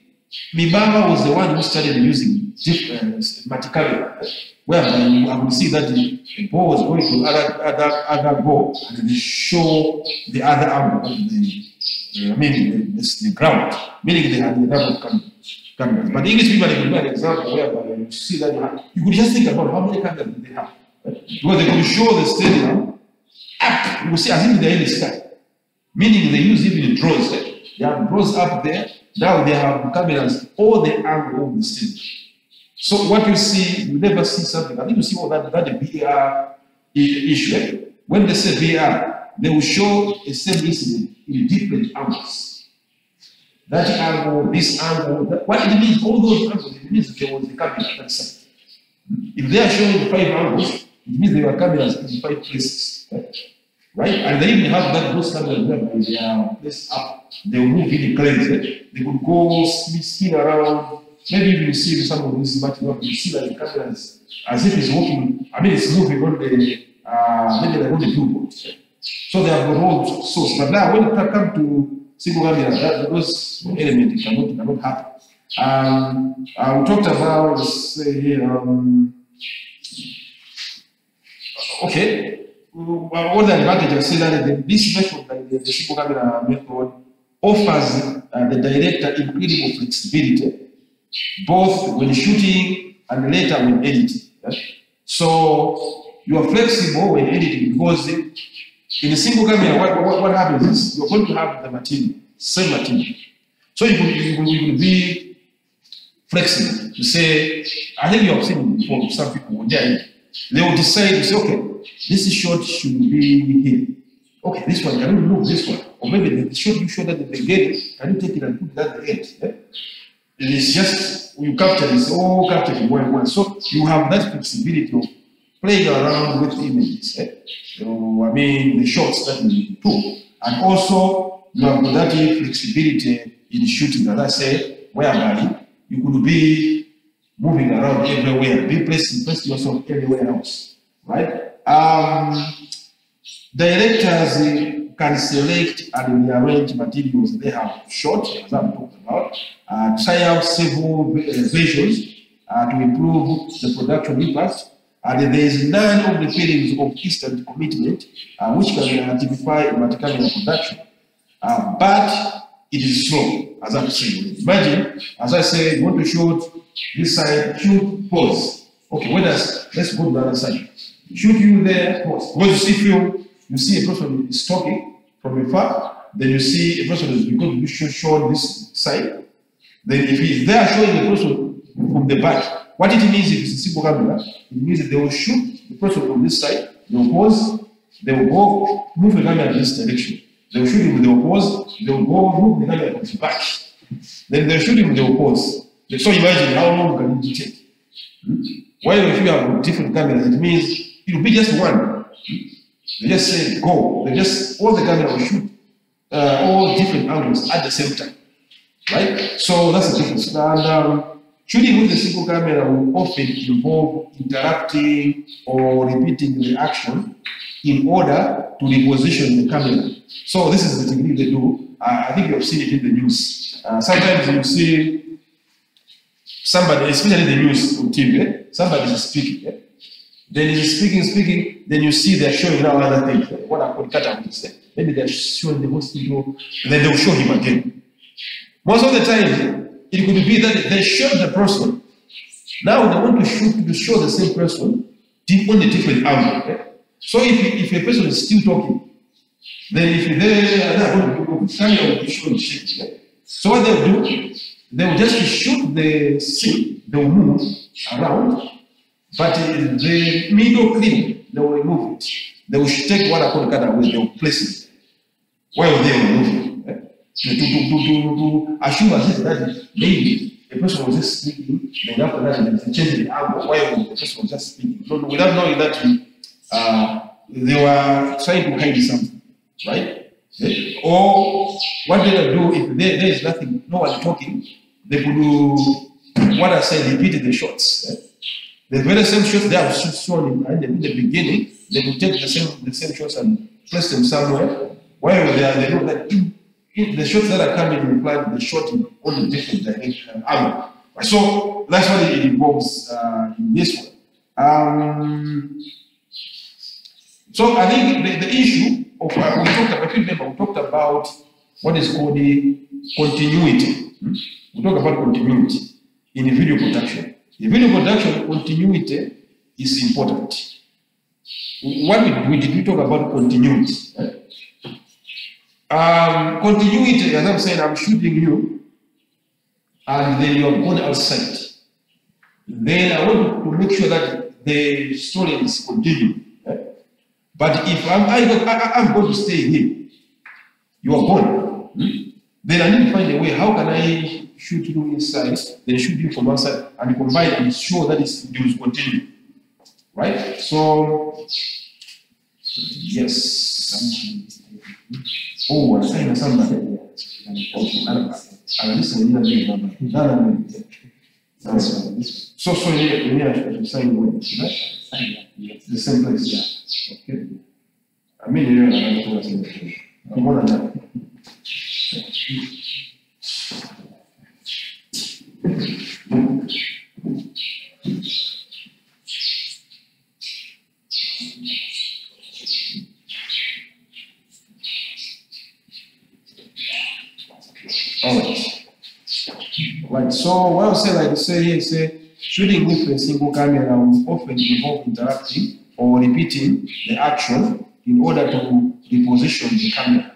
Mibama was the one who started using different vertical, where I would see that the ball was going to other ball, and they show the other angle of the ground, meaning they had the number of cameras. But the English people give me an example where you see that you could just think about how many cameras they have. Because they could show the stadium up, you will see as if they're in the sky. Meaning they use even drones. They have drones up there, now they have cameras all the angle of the stadium. So what you see, you never see something. I think you see all that the VR issue. When they say VR, they will show a same incident in different angles. That angle, this angle, what it means, all those angles, it means there was a camera at that side. If they are showing 5 angles, it means there were cameras in 5 places. Right? And they even have those cameras where they are placed up, they will move in crazy. They could go spin around. Maybe you see some of this material, you see that the camera is as if it's walking, I mean, it's moving on the, maybe like on the billboard. So they have the whole source. But now, when it comes to single camera, those elements cannot happen. We talked about, let's say here, okay, all the advantages, say that this method, like the single camera method, offers the director incredible flexibility, both when shooting and later when editing. Right? So you are flexible when editing because in a single camera, what happens is you're going to have the material, same material. So you will be flexible to say, I think you have seen it before, some people, they will decide to say, okay, this shot should be here. Okay, this one, can you move this one? Or maybe the shot you showed at the beginning, can you take it and put it at the end? Yeah? It's just, you capture this, all captured in one. So you have that flexibility of playing around with images. Eh? So, I mean, the shots that we do. And also, you have that flexibility in shooting, as I said, whereby you could be moving around everywhere, be placing yourself everywhere else. Right? Directors can select and rearrange materials they have shot, as I've talked about, try out several versions to improve the production impact. And there is none of the feelings of instant commitment which can typify a vertical production. But it is slow, as I'm saying. Imagine, as I said, you want to shoot this side, shoot, pause. Okay, let's go to the other side. Shoot you there, pause. Because you see film, you see a person is talking from afar, then you see a person is going to show this side. Then if he's there showing the person from the back, what it means if it's a simple camera, it means that they will shoot the person from this side, they will pause, they will go move the camera in this direction. They will shoot him, they will pause, they will go move the camera to the back. Then they shoot him, they will pause. So imagine how long can it take? While if you have different cameras, it means it will be just one. They just say go. They just all the cameras will shoot all different angles at the same time. Right? So that's the difference. And shooting with a single camera will often involve interrupting or repeating the action in order to reposition the camera. So this is the technique they do. I think you have seen it in the news. Sometimes you see somebody, especially the news on TV, somebody is speaking. Then he's speaking, then you see they're showing now other things. What I call cut-out. Maybe they're showing the hospital, and then they'll show him again. Most of the time, it could be that they shot the person. Now they want to show the same person on a different angle. Okay? So if a person is still talking, Then if they are going to do camera will be showing shape. So what they'll do, they will just shoot the scene, they will move around, but the middle clip, they will remove it. They will take what I call the away, they will place it while they are moving. To assume as if that maybe the person was just speaking, then after that they change the angle while the person was just speaking. So without knowing that they were trying to hide something, right? Or what they do if there is nothing, no one talking, they could do what I said, repeat the shots. The very same shots they have shown in the beginning, they will take the same shots and place them somewhere. While they know that in the shots that are coming in plan, the shot in only different direction angle. So that's what it involves in this one. So I think the issue of we talked about what is called the continuity. We talk about continuity in video production. In video production, continuity is important. What did we talk about continuity? Continuity, as I'm saying, I'm shooting you, and then you're going outside. Then I want to make sure that the story is continuing. But if I'm going to stay here, you are gone. Then I need to find a way. How can I shoot you inside, then shoot you from outside, and combine and show that it will continue, right? So yes. Oh, I'm saying somebody. So you sign with, right? The same place, yeah. Okay. I mean, I'm more than that. Right, so what I say, like say here, shooting with a single camera will often involve interrupting or repeating the action in order to reposition the camera.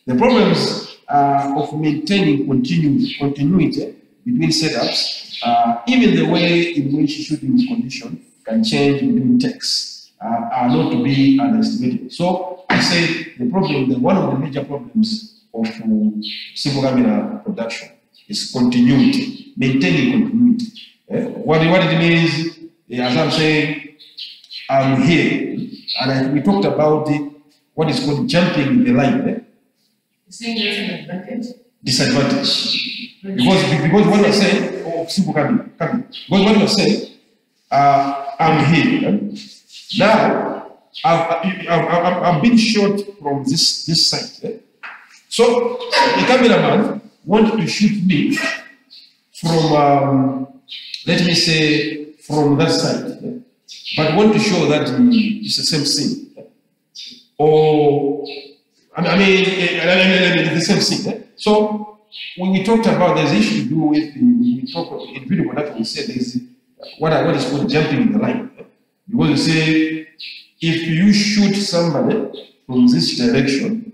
The problems of maintaining continuity between setups, even the way in which shooting is conditioned can change between takes, are not to be underestimated. So I say one of the major problems of single camera production is continuity, maintaining continuity. What it means, as I'm saying, I'm here, and we talked about what is called jumping in the line. You're saying that's an advantage? Disadvantage. Because what you're saying, simple camera. Because what you're saying, I'm here. Now, I've been shot from this side. So the cameraman wanted to shoot me from, let me say, from that side, but want to show that it's the same scene. Or, I mean, the same scene. So when we talked about there's issue to do with we talk in video production, we said there's what is called jumping in the line. Because you say if you shoot somebody from this direction,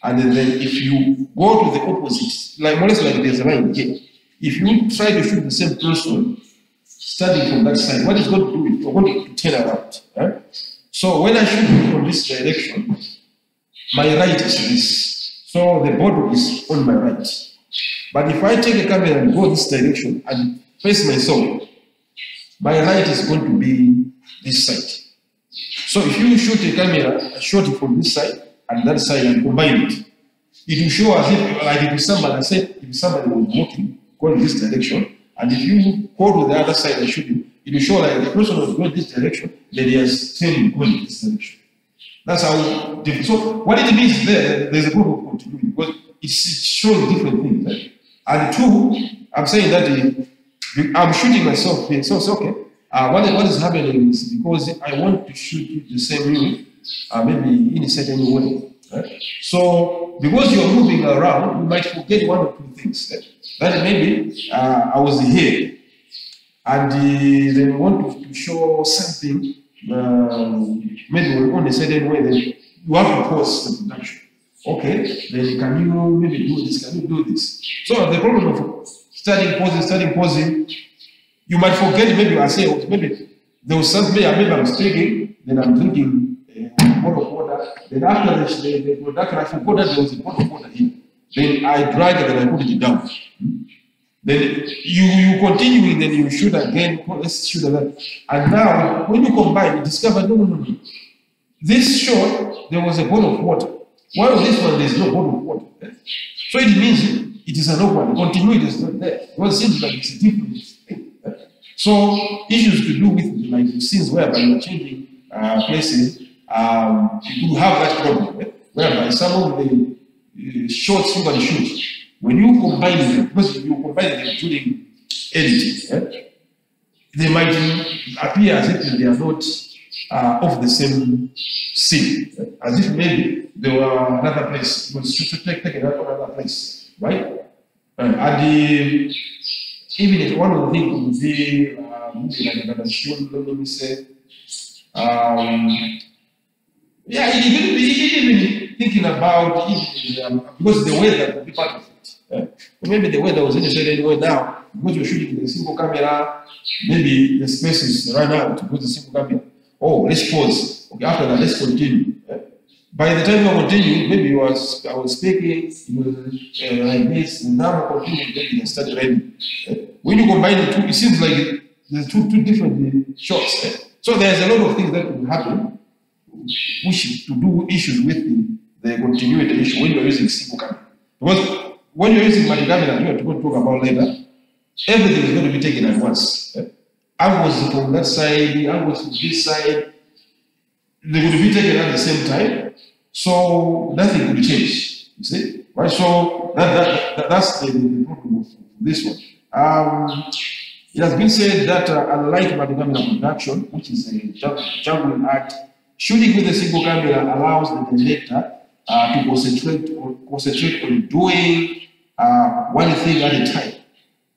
and then if you go to the opposite, like more or less like there's a line here, if you try to shoot the same person starting from that side, what it's going to do is you're going to turn around. Right? So when I shoot from this direction, my right is this. So the body is on my right. But if I take a camera and go this direction and face myself, my right is going to be this side. So if you shoot a camera, shoot it from this side and that side and combine it, it will show as if, like if somebody, I said, if somebody was walking, going this direction, and if you go to the other side and shoot him, it will show like the person was going this direction, then he has turning going this direction. That's how. So what it means there's a problem of continuity because it shows different things. Right? And two, I'm saying that I'm shooting myself here. So it's okay. What is happening is because I want to shoot you the same way, maybe in a certain way. Right? So because you're moving around, you might forget one or two things. Right? That maybe I was here, and they want to show something, maybe on a certain way, then you have to pause the production. Okay, then can you maybe do this? Can you do this? So the problem of studying posing, you might forget, maybe I say, maybe there was something, maybe I'm speaking, then I'm drinking a bottle of water, then after the production, I forgot that there was a bottle of water here. Then I drank it and I put it down. Then you continue, then you shoot again, let's shoot again. And now, when you combine, you discover, no. This shot, there was a bottle of water. While this one, there's no bottle of water. So it means it is an open. Continuity is not there. Because it seems like it's a different thing. So issues to do with like scenes whereby you're changing places, you do have that problem. Whereby some of the shots you can shoot, when you combine them, because you combine them during editing, they might appear as if they are not of the same scene, as if maybe they were another place. It was taken another place, right? And even one of the things would be like another show, let me say, yeah, even thinking about it, because the weather would be part of it. Maybe the weather was in a certain way now, because you're shooting with a single camera, maybe the space is run out to put the single camera. Oh, let's pause. Okay, after that, let's continue. By the time you continue, maybe I was speaking, you were like this, and now I continue, maybe you start ready. When you combine the two, it seems like there's two different shots. So there's a lot of things that will happen, which to do issues with the continuity issue when you're using single camera. Because when you're using multi-camera, we are going to talk about later, everything is going to be taken at once. Angles from that side, angles from this side, they would be taken at the same time, so nothing could change. You see, right? So that's the problem of this one. It has been said that unlike multi-camera production, which is a juggling act, shooting with a single camera allows the director to concentrate on doing one thing at a time,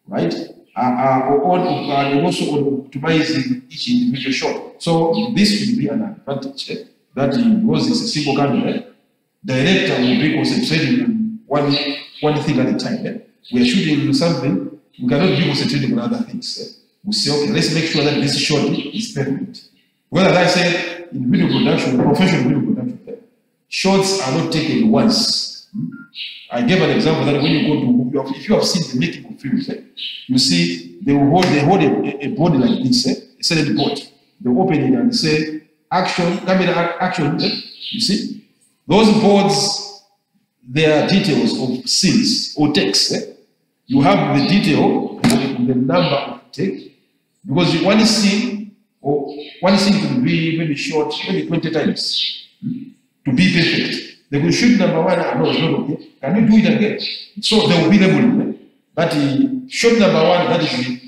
right? And also on optimizing each individual shot. So this will be an advantage that because it's a single camera, director will be concentrating on one thing at a time. We are shooting something, we cannot be concentrating on other things. We say, okay, let's make sure that this shot is perfect. Well, as I said, in video production, professional video production, shots are not taken once. I gave an example that when you go to, if you have seen the making of films, you see they hold a board like this, a certain board. They open it and say action, camera action. You see those boards, they are details of scenes or text. You have the detail of the number of take, because one scene could be maybe shot maybe 20 times to be perfect. They will shoot number one, no, it's not okay. Can you do it again? So they will be labeling. But shot number one, that is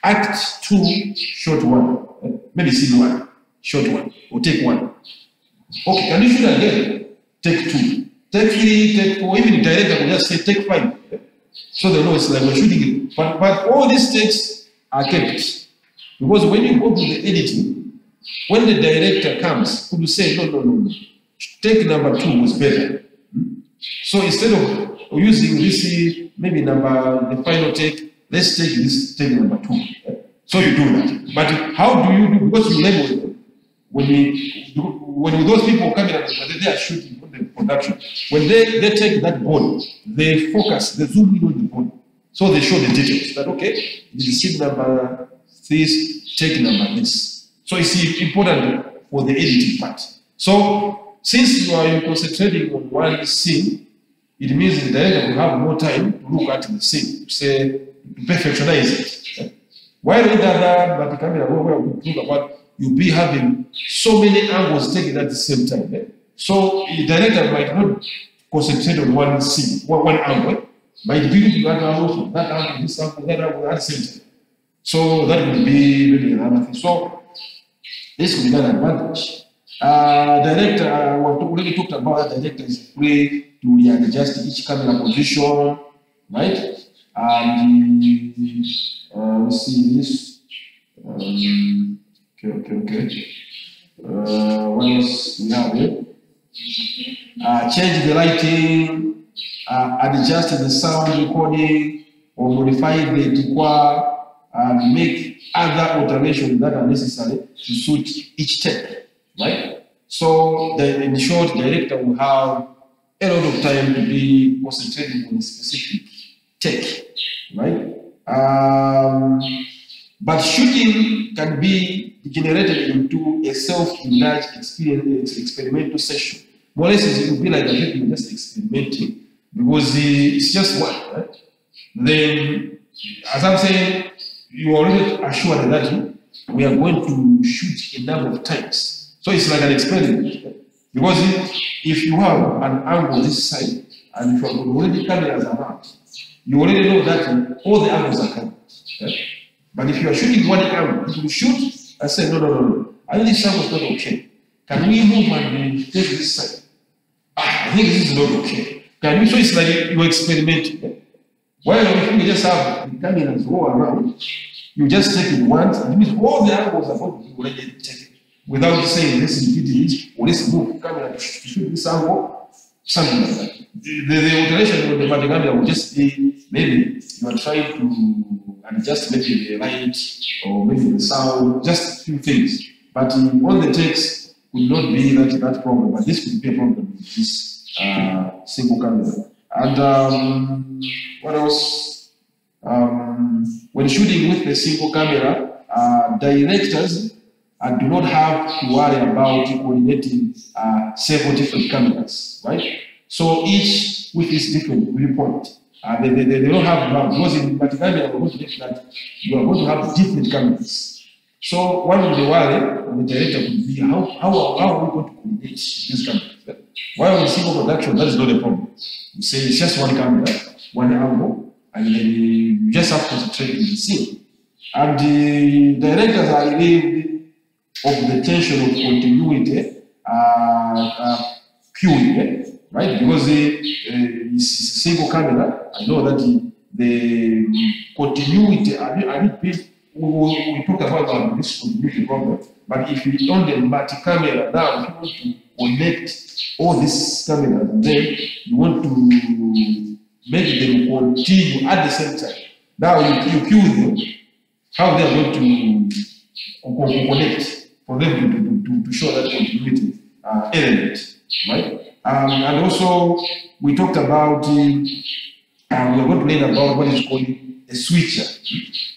act 2, shot 1. Maybe scene 1, shot 1, or take 1. Okay, can you shoot again? Take 2. Take 3, take 4, even the director will just say take 5. So they know it's like we're shooting it. But all these takes are kept. Because when you go to the editing, when the director comes, could you say, no. Take number 2 was better. So instead of using this, maybe the final take, let's take this take number 2. So you do that. But how do you do? Because you label it. When those people come in, they are shooting on the production. When they take that board, they focus, they zoom in on the board. So they show the details. That okay, this is scene number this, take number this. So it's important for the editing part. So since you are concentrating on one scene, it means the director will have more time to look at the scene, to say, to perfectionize it. While with the other multi-camera, where we talk about, you'll be having so many angles taken at the same time. So the director might not concentrate on one scene, one angle, might be looking at that angle, this angle, that angle at the same time. So that would be really another thing. So this would be an advantage. Director, we already talked about that director is free to readjust each camera position, right? And let's see this. Okay. What else we have here? change the lighting, adjust the sound recording, or modify the decor, and make other alterations that are necessary to suit each take, right? So, in short, the director will have a lot of time to be concentrating on a specific take, right? But shooting can be generated into a self-indulged experimental session. More or less, it will be like you're just experimenting because it's just one, right? Then, as I'm saying, you already assured that we are going to shoot a number of times. So it's like an experiment. Because if you have an angle this side and if you have already cameras around, you already know that all the angles are covered. Right? But if you are shooting one angle, you will shoot and say, no. I think this angle is not okay. Can we move and take this side? I think this is not okay. Can we? So it's like you experiment. While if you just have the cameras go around, you just take it once, and it means all the angles are going to be already taken. Without saying, let's repeat it, or let's move camera to shoot this angle, something like that. The alteration of the camera will just be maybe you are trying to adjust maybe the light or maybe the sound, just a few things. But all the text will not be that problem, but this could be a problem with this single camera. And what else? When shooting with the single camera, directors do not have to worry about coordinating several different cameras, right? So each with its different viewpoint. They don't have because in multi-camera we're going to get that you are going to have different cameras. So one of the worry of the director would be how are we going to coordinate these cameras? While in single production, that is not a problem. You say it's just one camera, one angle, and then you just have to concentrate in the scene. And the directors are relieved of the tension of continuity, queuing, right? Because it's a single camera. I know that the continuity, we talk about this continuity problem, but if you on the multi-camera now, if you want to connect all these cameras, then you want to make them continue at the same time. Now you queue them, how they are going to connect for them to show that continuity element, right? And also, we talked about, we are going to learn about what is called a switcher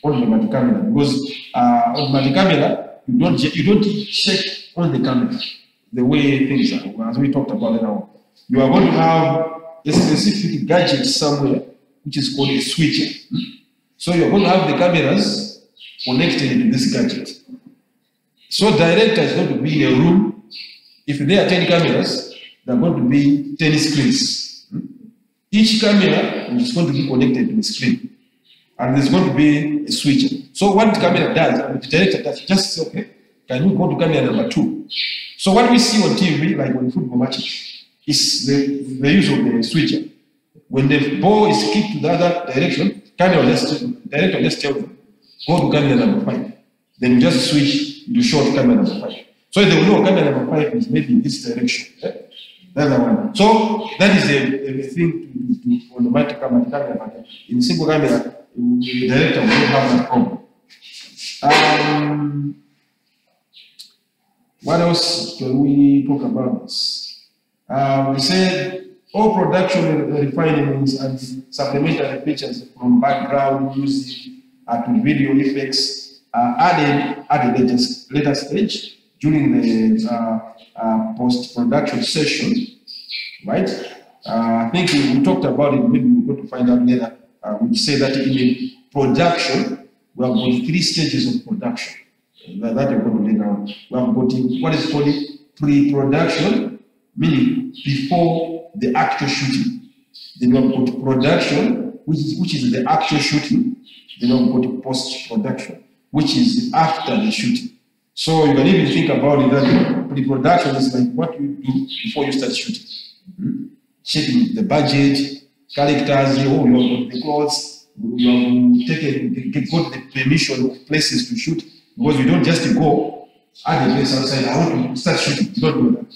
on the multi-camera, because on multi-camera, you don't check on the camera the way things are, as we talked about it now. You are going to have a specific gadget somewhere, which is called a switcher. So you're going to have the cameras connected to this gadget. So director is going to be in a room. If there are 10 cameras, there are going to be 10 screens. Each camera is going to be connected to the screen. And there's going to be a switcher. So what the camera does, and the director does, just say, okay, can you go to camera number 2? So what we see on TV, like on football matches, is the use of the switcher. When the ball is kicked to the other direction, director just tells them, go to camera number 5. Then you just switch to show camera number 5. So they will know camera number 5 is maybe in this direction. That's the one. So that is a thing to on the multi-camera, but in single camera, the director will not have that problem. What else can we talk about this? We said all production refinements and supplementary features from background music to video effects are added at the later stage during the post-production session, right? I think we talked about it, maybe we're going to find out later. We say that in the production, we have got 3 stages of production. That we're going to lay down. We have got what is called pre-production, meaning before the actual shooting. Then we have got production, which is the actual shooting. Then we have got post-production, which is after the shooting. So you can even think about it that pre-production is like what you do before you start shooting. Checking the budget, characters, you have the clothes, you have got the permission of places to shoot, because you don't just go at the place outside, I want to start shooting. You don't do that.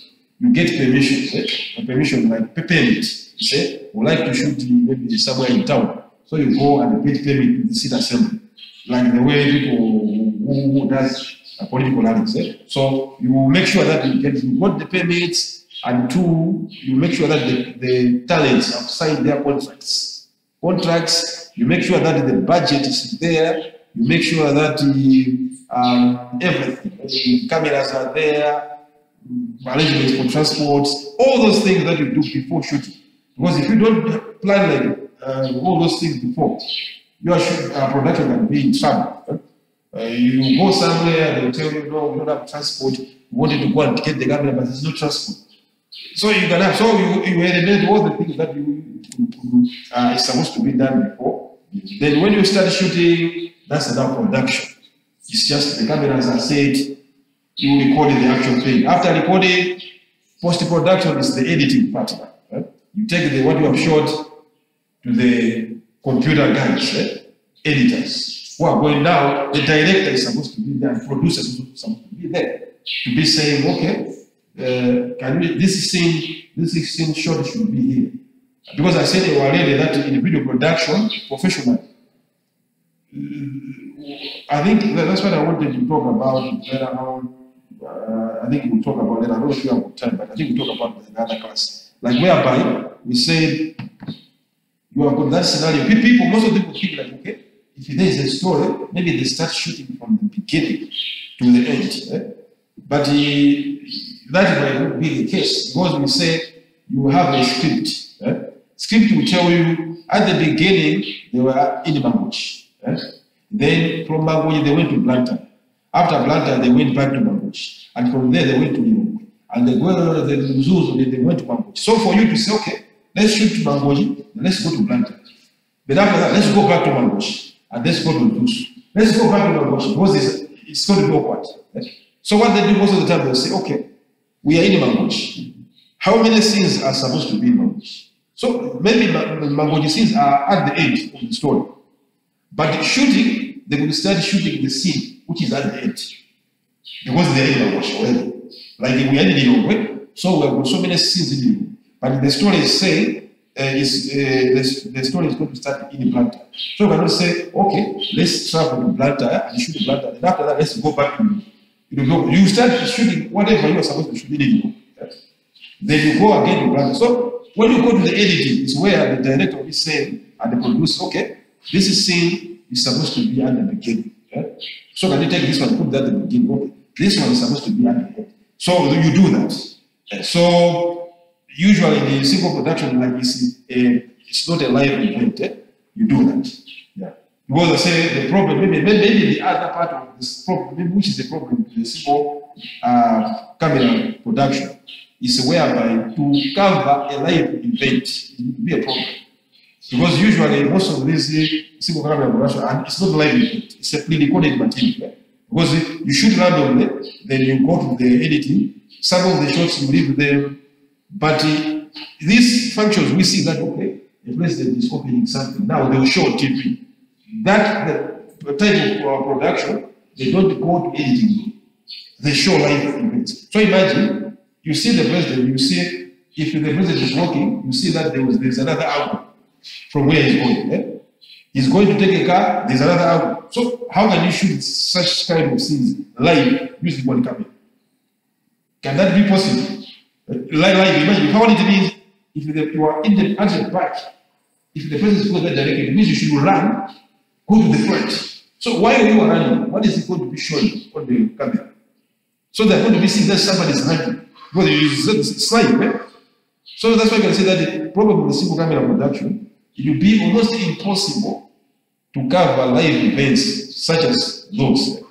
you get permissions, a permission like permit. You say, would like to shoot maybe somewhere in town. So you go and get permit to the seat assembly. Like the way people who does political rallies. So you make sure that you got the permits, and two, you make sure that the talents have signed their contracts. You make sure that the budget is there. You make sure that everything, the cameras are there, arrangements for transport, all those things that you do before shooting. Because if you don't plan like all those things before, your production can be in trouble. You go somewhere, they'll tell you, no, we don't have transport. We wanted to go and get the camera, but there's no transport. So you can have, so you eliminate all the things that is supposed to be done before. Then when you start shooting, that's now production. It's just the cameras are set, you recorded the actual thing. After recording, post-production is the editing part. Right? You take what you have shot to the computer guys, editors, who are going down. The director is supposed to be there, the producer is supposed to be there, to be saying, okay, this scene shot should be here. Because I said already that in video production, professional, I think that's what I wanted to talk about later on. I think we'll talk about it. I'm not sure about time, but I think we'll talk about it in another class. Like whereby we said, you have got that scenario. People, most of the people think like, okay, if there is a story, maybe they start shooting from the beginning to the end. But that might not be the case, because we say you have a script. Script will tell you at the beginning they were in Mangochi. Then from Mangochi they went to Blantyre. After Blantyre they went back to Mangochi. And from there they went to Lilongwe. And they went to Mangochi. So for you to say, okay, let's shoot to Mangochi, let's go to Blantyre. But after that, let's go back to Mangochi. And let's go to Dusu. Let's go back to Mangochi, because it's going to be awkward. So what they do most of the time, they say, okay, we are in Mangochi. How many scenes are supposed to be in Mangochi? So maybe Mangochi scenes are at the end of the story. But shooting, they will start shooting the scene which is at the end. Because they are in Mangochi already. Like we are in Lilongwe, so we have got so many scenes in Lilongwe. But the story is saying, the story is going to start in Blantyre. So we cannot say, okay, let's travel to Blantyre and shoot Blantyre. And after that, let's go back to you start shooting whatever you are supposed to shoot in Lilongwe. Then you go again to Blantyre. So when you go to the editing, it's where the director will be saying, and the producer, okay, this scene is supposed to be at the beginning. So can you take this one, put that at the beginning? Okay, this one is supposed to be at the end. So you do that. So usually in the single production like this, it's not a live event. You do that. Yeah. Because I say the problem, maybe the other part of this problem, maybe which is the problem in the single camera production, is whereby to cover a live event, it would be a problem. Because usually most of these single camera production, and it's not a live event, it's a pre-recorded material. Because you shoot randomly, then you go to the editing, some of the shots you leave them, but these functions we see that, okay, the president is opening something, now they will show on TV. That the type of production, they don't go to editing, they show live events. So imagine, you see the president, you see, if the president is walking, you see that there's another angle from where he's going. He's going to take a car, there's another angle. So how can you shoot such kind of scenes live using body camera? Can that be possible? Live, imagine how it means if you are in the at the back, if the president goes that direction, it means you should run, go to the front. So while you are running, what is it going to be showing on the camera? So they're going to be seeing that somebody is running. Because you use slide, right? So that's why I can say that the problem with the single camera production, it will be almost impossible to cover live events such as those.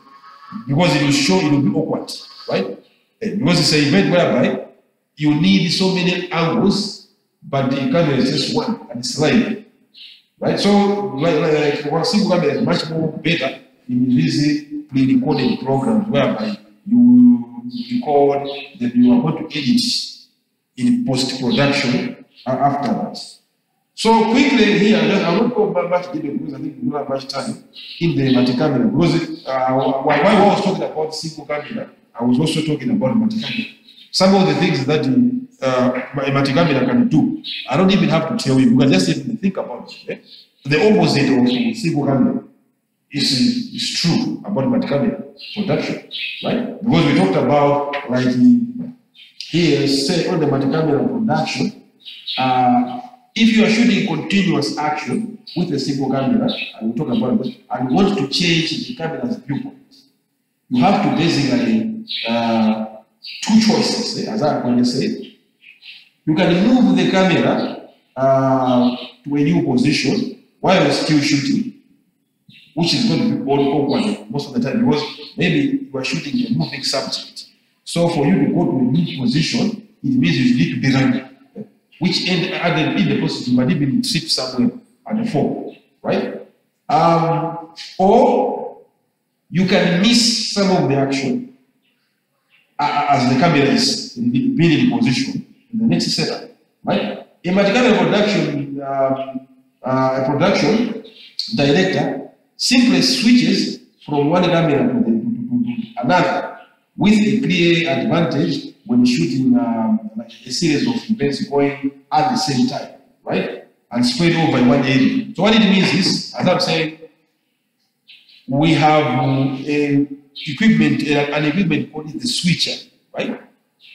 Because it will be awkward, right? Because it's an event whereby you need so many angles, but the camera is just one and it's live. Right? So like one single camera is much more better in these pre-recorded programs whereby you record, then you are going to edit in post-production after that. So quickly here, I won't go back to it because I think we don't have much time in the multi-camera. Because while I was talking about single camera, I was also talking about multi-camera. some of the things that a multi-camera can do, I don't even have to tell you. You can just even think about it. Eh? The opposite of single camera is true about multi-camera production, right? Because we talked about, like here, say on the multi-camera production, if you are shooting continuous action with a single camera, and we talk about it, and you want to change the camera's viewpoint, you have to basically two choices, as I'm going to say. You can move the camera to a new position while you're still shooting, which is going to be awkward most of the time because maybe you are shooting a moving subject. So for you to go to a new position, it means you need to be running, which in the process you might even sit somewhere at the phone, right? Or you can miss some of the action as the camera is being in position in the next setup, right? In multi-camera production, a production director simply switches from one camera to another with a clear advantage when shooting like a series of events going at the same time, right? And spread over in one area. So what it means is, as I'm saying, we have an equipment called the switcher, right?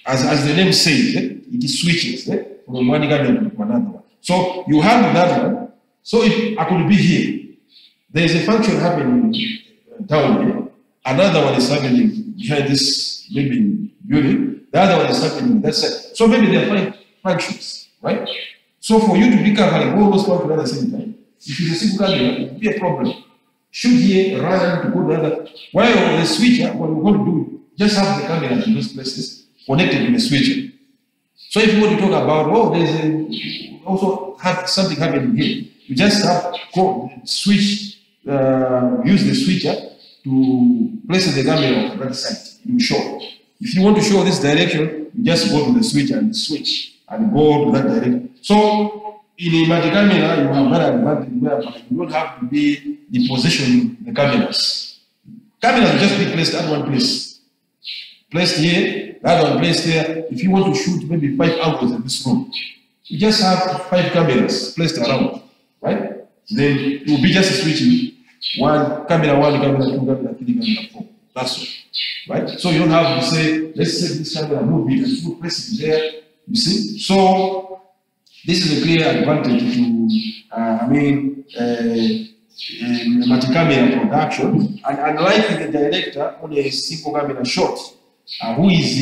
As the name says, it switches from one camera to another one. So you have that one. So if I could be here, there is a function happening down here. Another one is happening behind this maybe building. The other one is happening that side. So maybe there are 5 functions, right? So for you to be covering all those functions at the same time, if it's a single camera, it will be a problem. Shoot here, run to go to the other. While the switcher, what we're going to do, just have the cameras in those places connected to the switcher. So if you want to talk about, oh, there's also have something happening here, you just have to switch, use the switcher to place the camera on that side. You show. If you want to show this direction, you just go to the switcher and switch and go to that direction. So in a multi-camera, you have that advantage whereby you don't have to be the positioning the cameras. Cameras will just be placed at one place. Placed here, that one placed there. If you want to shoot maybe 5 angles in this room, you just have 5 cameras placed around, right? Then it will be just switching camera 1, camera 2, camera 3, camera 4. That's all, right? So you don't have to say, let's set this camera, move it, and place it there. You see? So this is a clear advantage to, multi-camera production. And unlike the director on a single camera shot, who is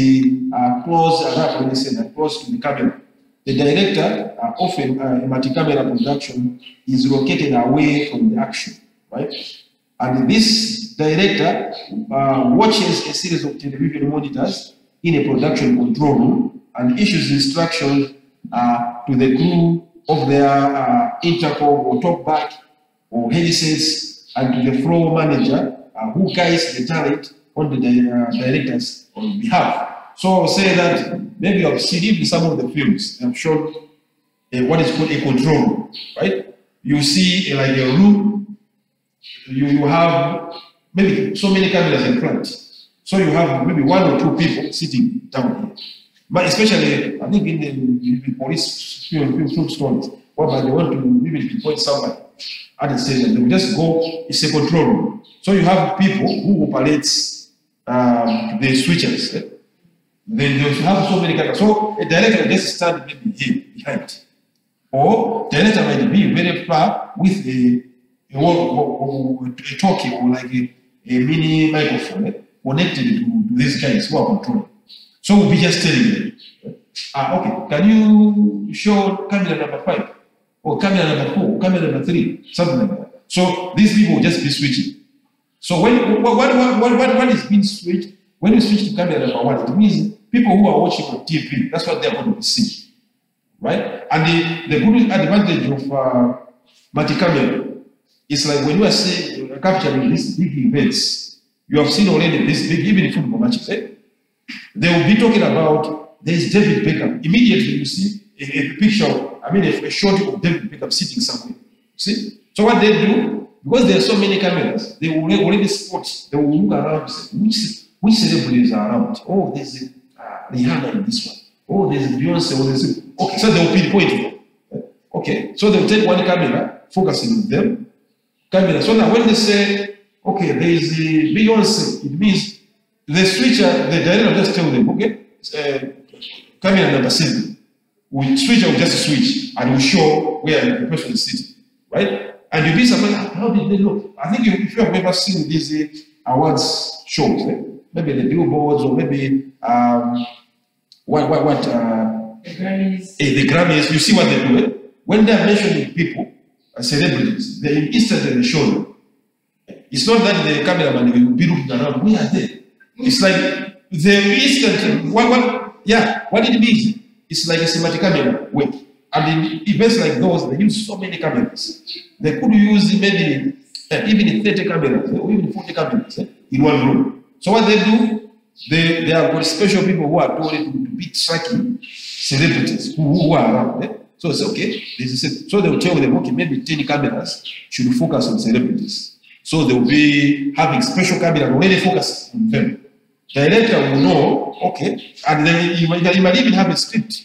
close to the camera, the director often in multi-camera production is located away from the action, right? And this director watches a series of television monitors in a production control room and issues instructions to the crew of their intercom or talkback or headsets and to the floor manager who guides the talent on the director's on behalf. So I'll say that maybe you have seen even some of the films, they have shown what is called a control room, right? You see like a room, you have maybe so many cameras in front. So you have maybe 1 or 2 people sitting down here. But especially, I think in the police film stories, whereby they want to maybe deploy somebody at the station, they will just go, it's a control room. So you have people who operate the switches. Then they have so many cameras. So a director will just stand maybe here behind. Or the director might be very far with a talkie or like a mini microphone connected to these guys who are controlling. So we'll be just telling them, okay, can you show camera number 5, or camera number 4, or camera number 3, something like that. So these people will just be switching. So what is being switched, when you switch to camera number 1, it means people who are watching on TV, that's what they're going to see, right? And the good advantage of multi-camera is like when you are capturing these big events, you have seen already this big, even football matches, they will be talking about, there's David Beckham. Immediately you see a picture, a shot of David Beckham sitting somewhere. See? So what they do, because there are so many cameras, they will already spot, they will look around and say, which celebrities are around? Oh, there's Rihanna in this one. Oh, there's Beyonce, oh, there's... Okay, so they'll pinpoint it. Okay, so they'll take one camera, focusing on them. Camera, so now when they say, okay, there is the Beyonce, it means the switcher, the director will just tell them, okay, camera number 7. Switcher will just switch and will show where the person is sitting, right? And you'll be surprised, how did they look? I think if you have ever seen these awards shows, maybe the billboards or maybe the Grammys. The Grammys, you see what they do. When they are mentioning people, celebrities, they instantly show them. It's not that the cameraman will be looking around, where are they? It's like the instant, what it means? It's like a cinematic camera work. And in events like those, they use so many cameras. They could use maybe even 30 cameras or even 40 cameras in one room. So what they do, they have got special people who are told to be tracking celebrities who are around. So it's okay. So they will tell them, okay, maybe 10 cameras should focus on celebrities. So they will be having special cameras already focused on them. The director will know, okay, and then you might even have a script.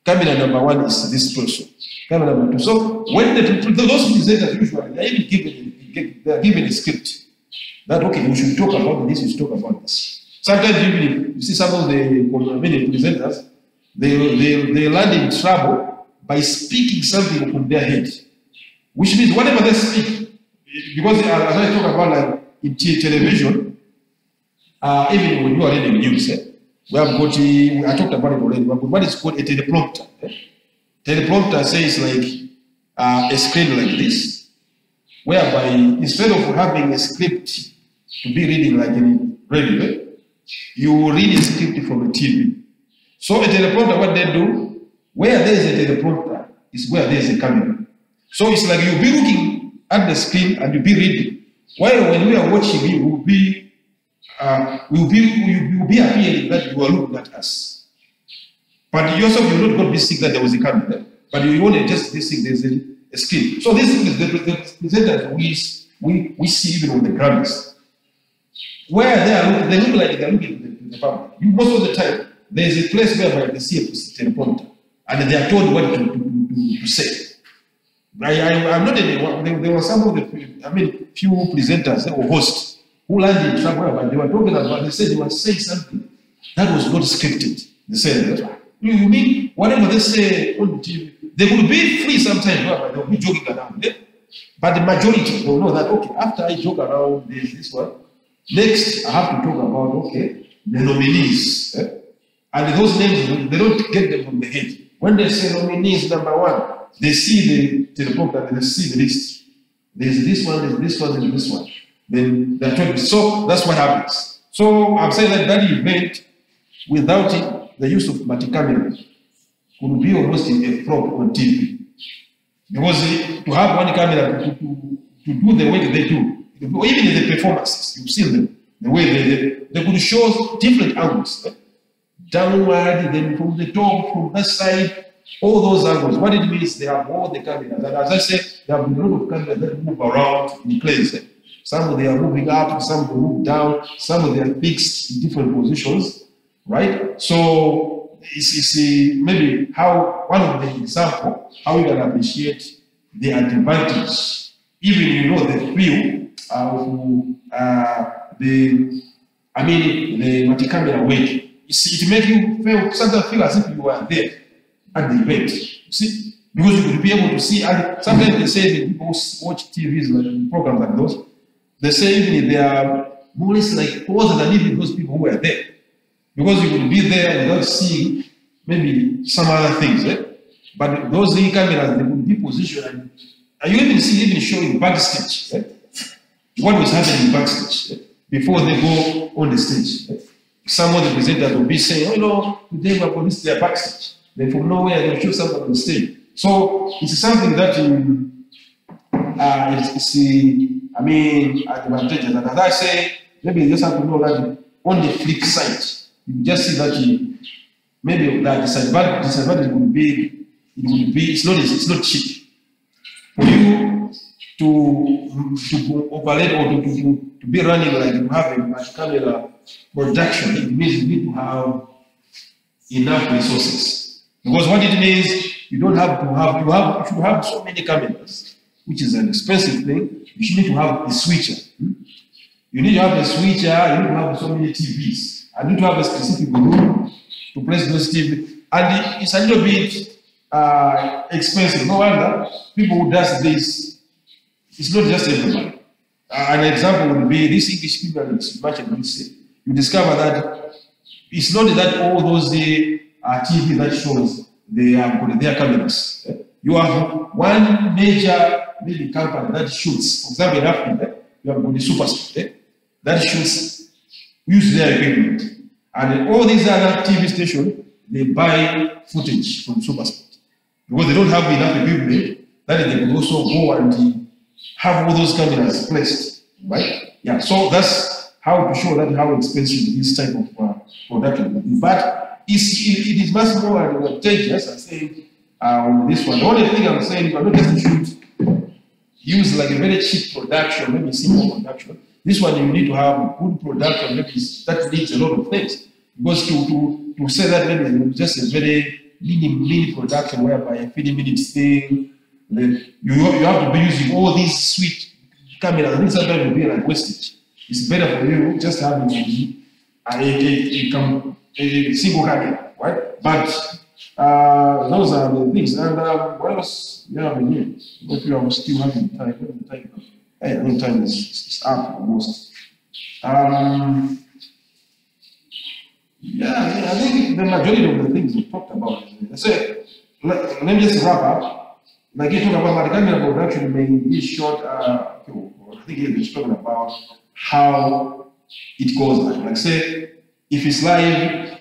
Camera number 1 is this person. Camera number 2. So when those presenters usually they are given a script that okay, you should talk about this, you should talk about this. Sometimes even if you see some of the presenters, they land in trouble by speaking something from their head, which means whatever they speak, because as I talk about like in television, even when you are reading news, we have got, I talked about it already, but what is called a teleprompter. Teleprompter says like a screen like this, whereby instead of having a script to be reading like in radio, you read a script from a TV. So a teleprompter, what they do, where there is a teleprompter is where there is a camera. So it's like you'll be looking at the screen and you'll be reading. While when we are watching, you will be appearing that you are looking at us. But yourself, you're not going to be sick that there was a camera, but you want to just be sick there's a screen. So this is the presenters we see even on the Grammys. Where they look like they're looking at the public. Most of the time, there's a place where they see a teleprompter and they are told what to say. I'm not there were some of the few presenters or hosts who landed in trouble, but they were talking about, they said they were saying something that was not scripted. They said, you mean whatever they say on TV, they will be free sometimes, but they'll be joking around. But the majority will know that, okay, after I joke around this one, next I have to talk about, okay, the nominees. And those names, they don't get them from the head. When they say nominees number 1, they see the teleprompter, they see the list. There's this one, there's this one, there's this one. Then they're talking. So that's what happens. So I'm saying that event, without it, the use of multi-camera could be almost a flop on TV. Because to have one camera to do the way they do, even in the performances, you've seen them, the way they could show different angles. Downward, then from the top, from that side, all those angles. What it means, they have all the cameras. And as I said, there have been a lot of cameras that move around in place. Some of them are moving up, some of them move down, some of them are fixed in different positions, right? So it's maybe how one of the example how we can appreciate the advantage, even the feel of the multi-camera way. It makes you sometimes feel as if you were there at the event. You see? Because you could be able to see, and sometimes they say that people watch TVs like programs like those, they say even they are more or less like closer than even those people who were there. Because you could be there without seeing maybe some other things. But those cameras, they would be positioned, and you even see even showing backstage. What was happening backstage before they go on the stage. Some of the presenters will be saying, today we're going to stay backstage. Then from nowhere, they'll show something on the stage. So it's something that advantageous. And as I say, maybe you just have to know that on the flip side, you just see that maybe that disadvantage would be, it's not cheap. For you to operate or to be running like you have a camera production, it means you need to have enough resources. Because what it means, you don't have to have, you should have so many cameras, which is an expensive thing. You should need to have a switcher. You need to have a switcher, you need to have so many TVs. I need to have a specific room to place those TVs. And it's a little bit expensive. No wonder people who does this, it's not just everybody. An example would be this English people much and you discover that it's not that all those TV that shows they have got their cameras. You have one major maybe company that shoots, for example in Africa, you have got the Supersport that shoots, use their equipment. And all these other TV stations, they buy footage from Supersport. Because they don't have enough equipment, that they can also go and have all those cameras placed, right? Yeah, so that's how to show that how expensive this type of production will be. But it is much more advantageous, I think, on this one. The only thing I'm saying, if I don't just shoot, use like a very cheap production, maybe simple production. This one you need to have good production, maybe that needs a lot of things. Because to say that maybe just a very mini production whereby a 30-minute thing, you have to be using all these sweet cameras, and this sometimes will be like wastage. It's better for you just having a single camera, right? But those are the things. And what else? Yeah, I mean, if you are still having time, hey, I mean, time is up almost. Yeah, I think the majority of the things we talked about. So let me just wrap up. Like you talk about the camera production may be short. I think he's talking about how it goes. Like say, if it's live,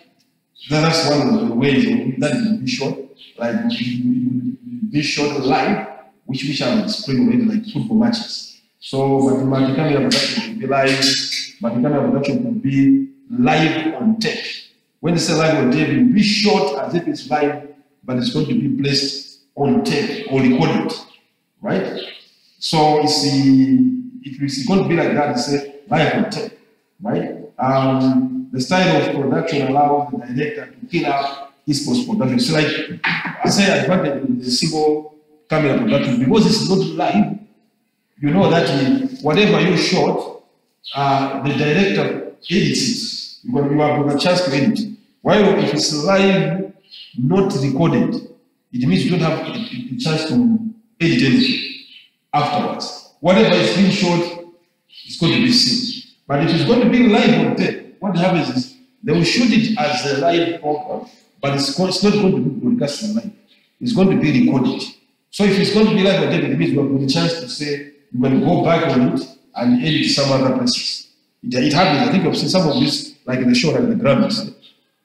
that's one of the ways that it will be short. Like be short live, which I will explain already, like football matches. So multi-camera production will be live. Multi-camera production will be live on tape. When they say live on tape, it will be short as if it's live, but it's going to be placed on tape or recorded, right? So it's going to be like that. It's live on tape, right? The style of production allows the director to clean up his post-production. So like I say, advantage in the single camera production, because it's not live, you know that whatever you shot, the director edits it. You have a chance to edit it. While if it's live, not recorded, it means you don't have a chance to edit anything afterwards. Whatever is being shot is going to be seen. But if it's going to be live on tape, what happens is they will shoot it as a live program, but it's not going to be broadcast live. It's going to be recorded. So if it's going to be live on tape, it means you have a chance to say you're going to go back on it and edit some other places. It happens. I think I've seen some of this, like in the show, like the Grammys.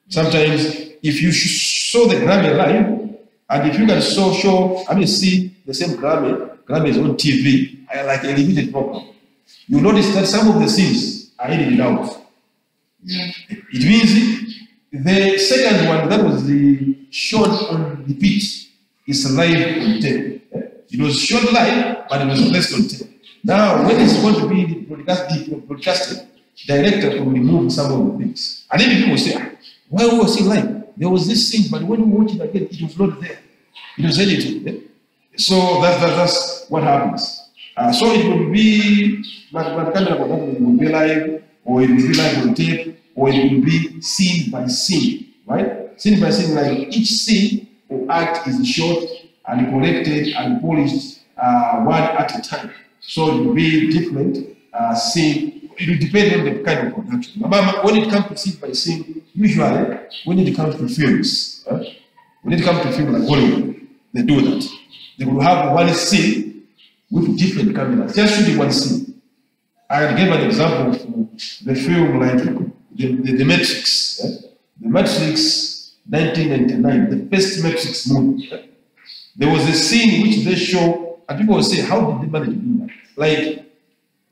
Sometimes, if you saw the Grammy live, and if you can see the same Grammys on TV, like a limited program, you notice that some of the scenes are edited out. Yeah. It means the second one that was shot on repeat is live on tape. It was shot live, but it was placed on tape. Now, when it's going to be broadcasted, director will remove some of the things. And then people say, why was it live? There was this thing, but when you watch it again, it was not there. It was edited. So that's what happens. So it will be, but camera production will be live, or it will be live on tape, or it will be scene by scene, right? Scene by scene, like each scene or act is shot and collected and polished one at a time. So it will be different scene. It will depend on the kind of production. But when it comes to scene by scene, usually when it comes to films, when it comes to film like Hollywood, they do that. They will have one scene with different cameras, just shooting one scene. I gave an example of the film like the Matrix. The Matrix 1999, the first Matrix movie. There was a scene which they show, and people will say, how did they manage to do that? Like,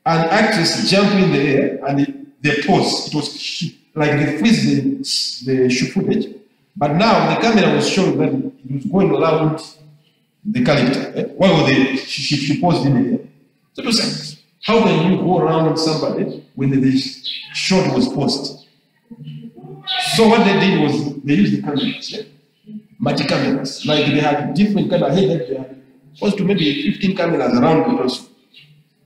an actress jumped in the air and they pose. It was like they freeze the shoot footage. But now the camera was showing that it was going around the character. While she paused in the air. So it was like, how can you go around somebody when the shot was paused? So what they did was they use the cameras, yeah? Multi-cameras. Like they had different kind of head, they had close to maybe 15 cameras around the torso.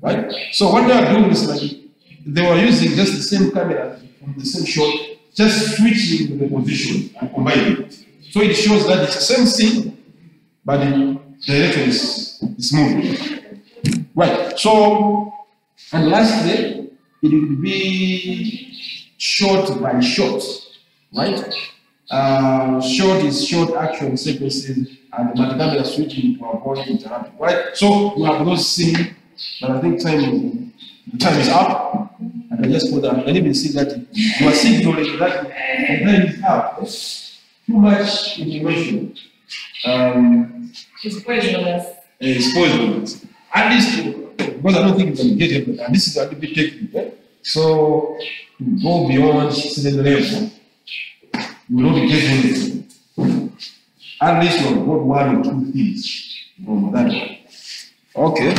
Right? So what they are doing is like they were using just the same camera from the same shot, just switching the position and combining it. So it shows that it's the same scene, but the direction is moving. Right. So, and lastly, it will be shot by shot, right? Short is short action sequences, and the multi-camera switching to avoid interrupting, right? So you have those scenes, but I think the time is up. I can just put that. I can even see that you are signaling that the time is up. Too much information. It's poisonous. It's poisonous. At least, because I don't think you can get it, and this is a little bit technical. Eh? So, to go beyond certain level, you will not be getting it. At least you have got one or two things from that one. Okay.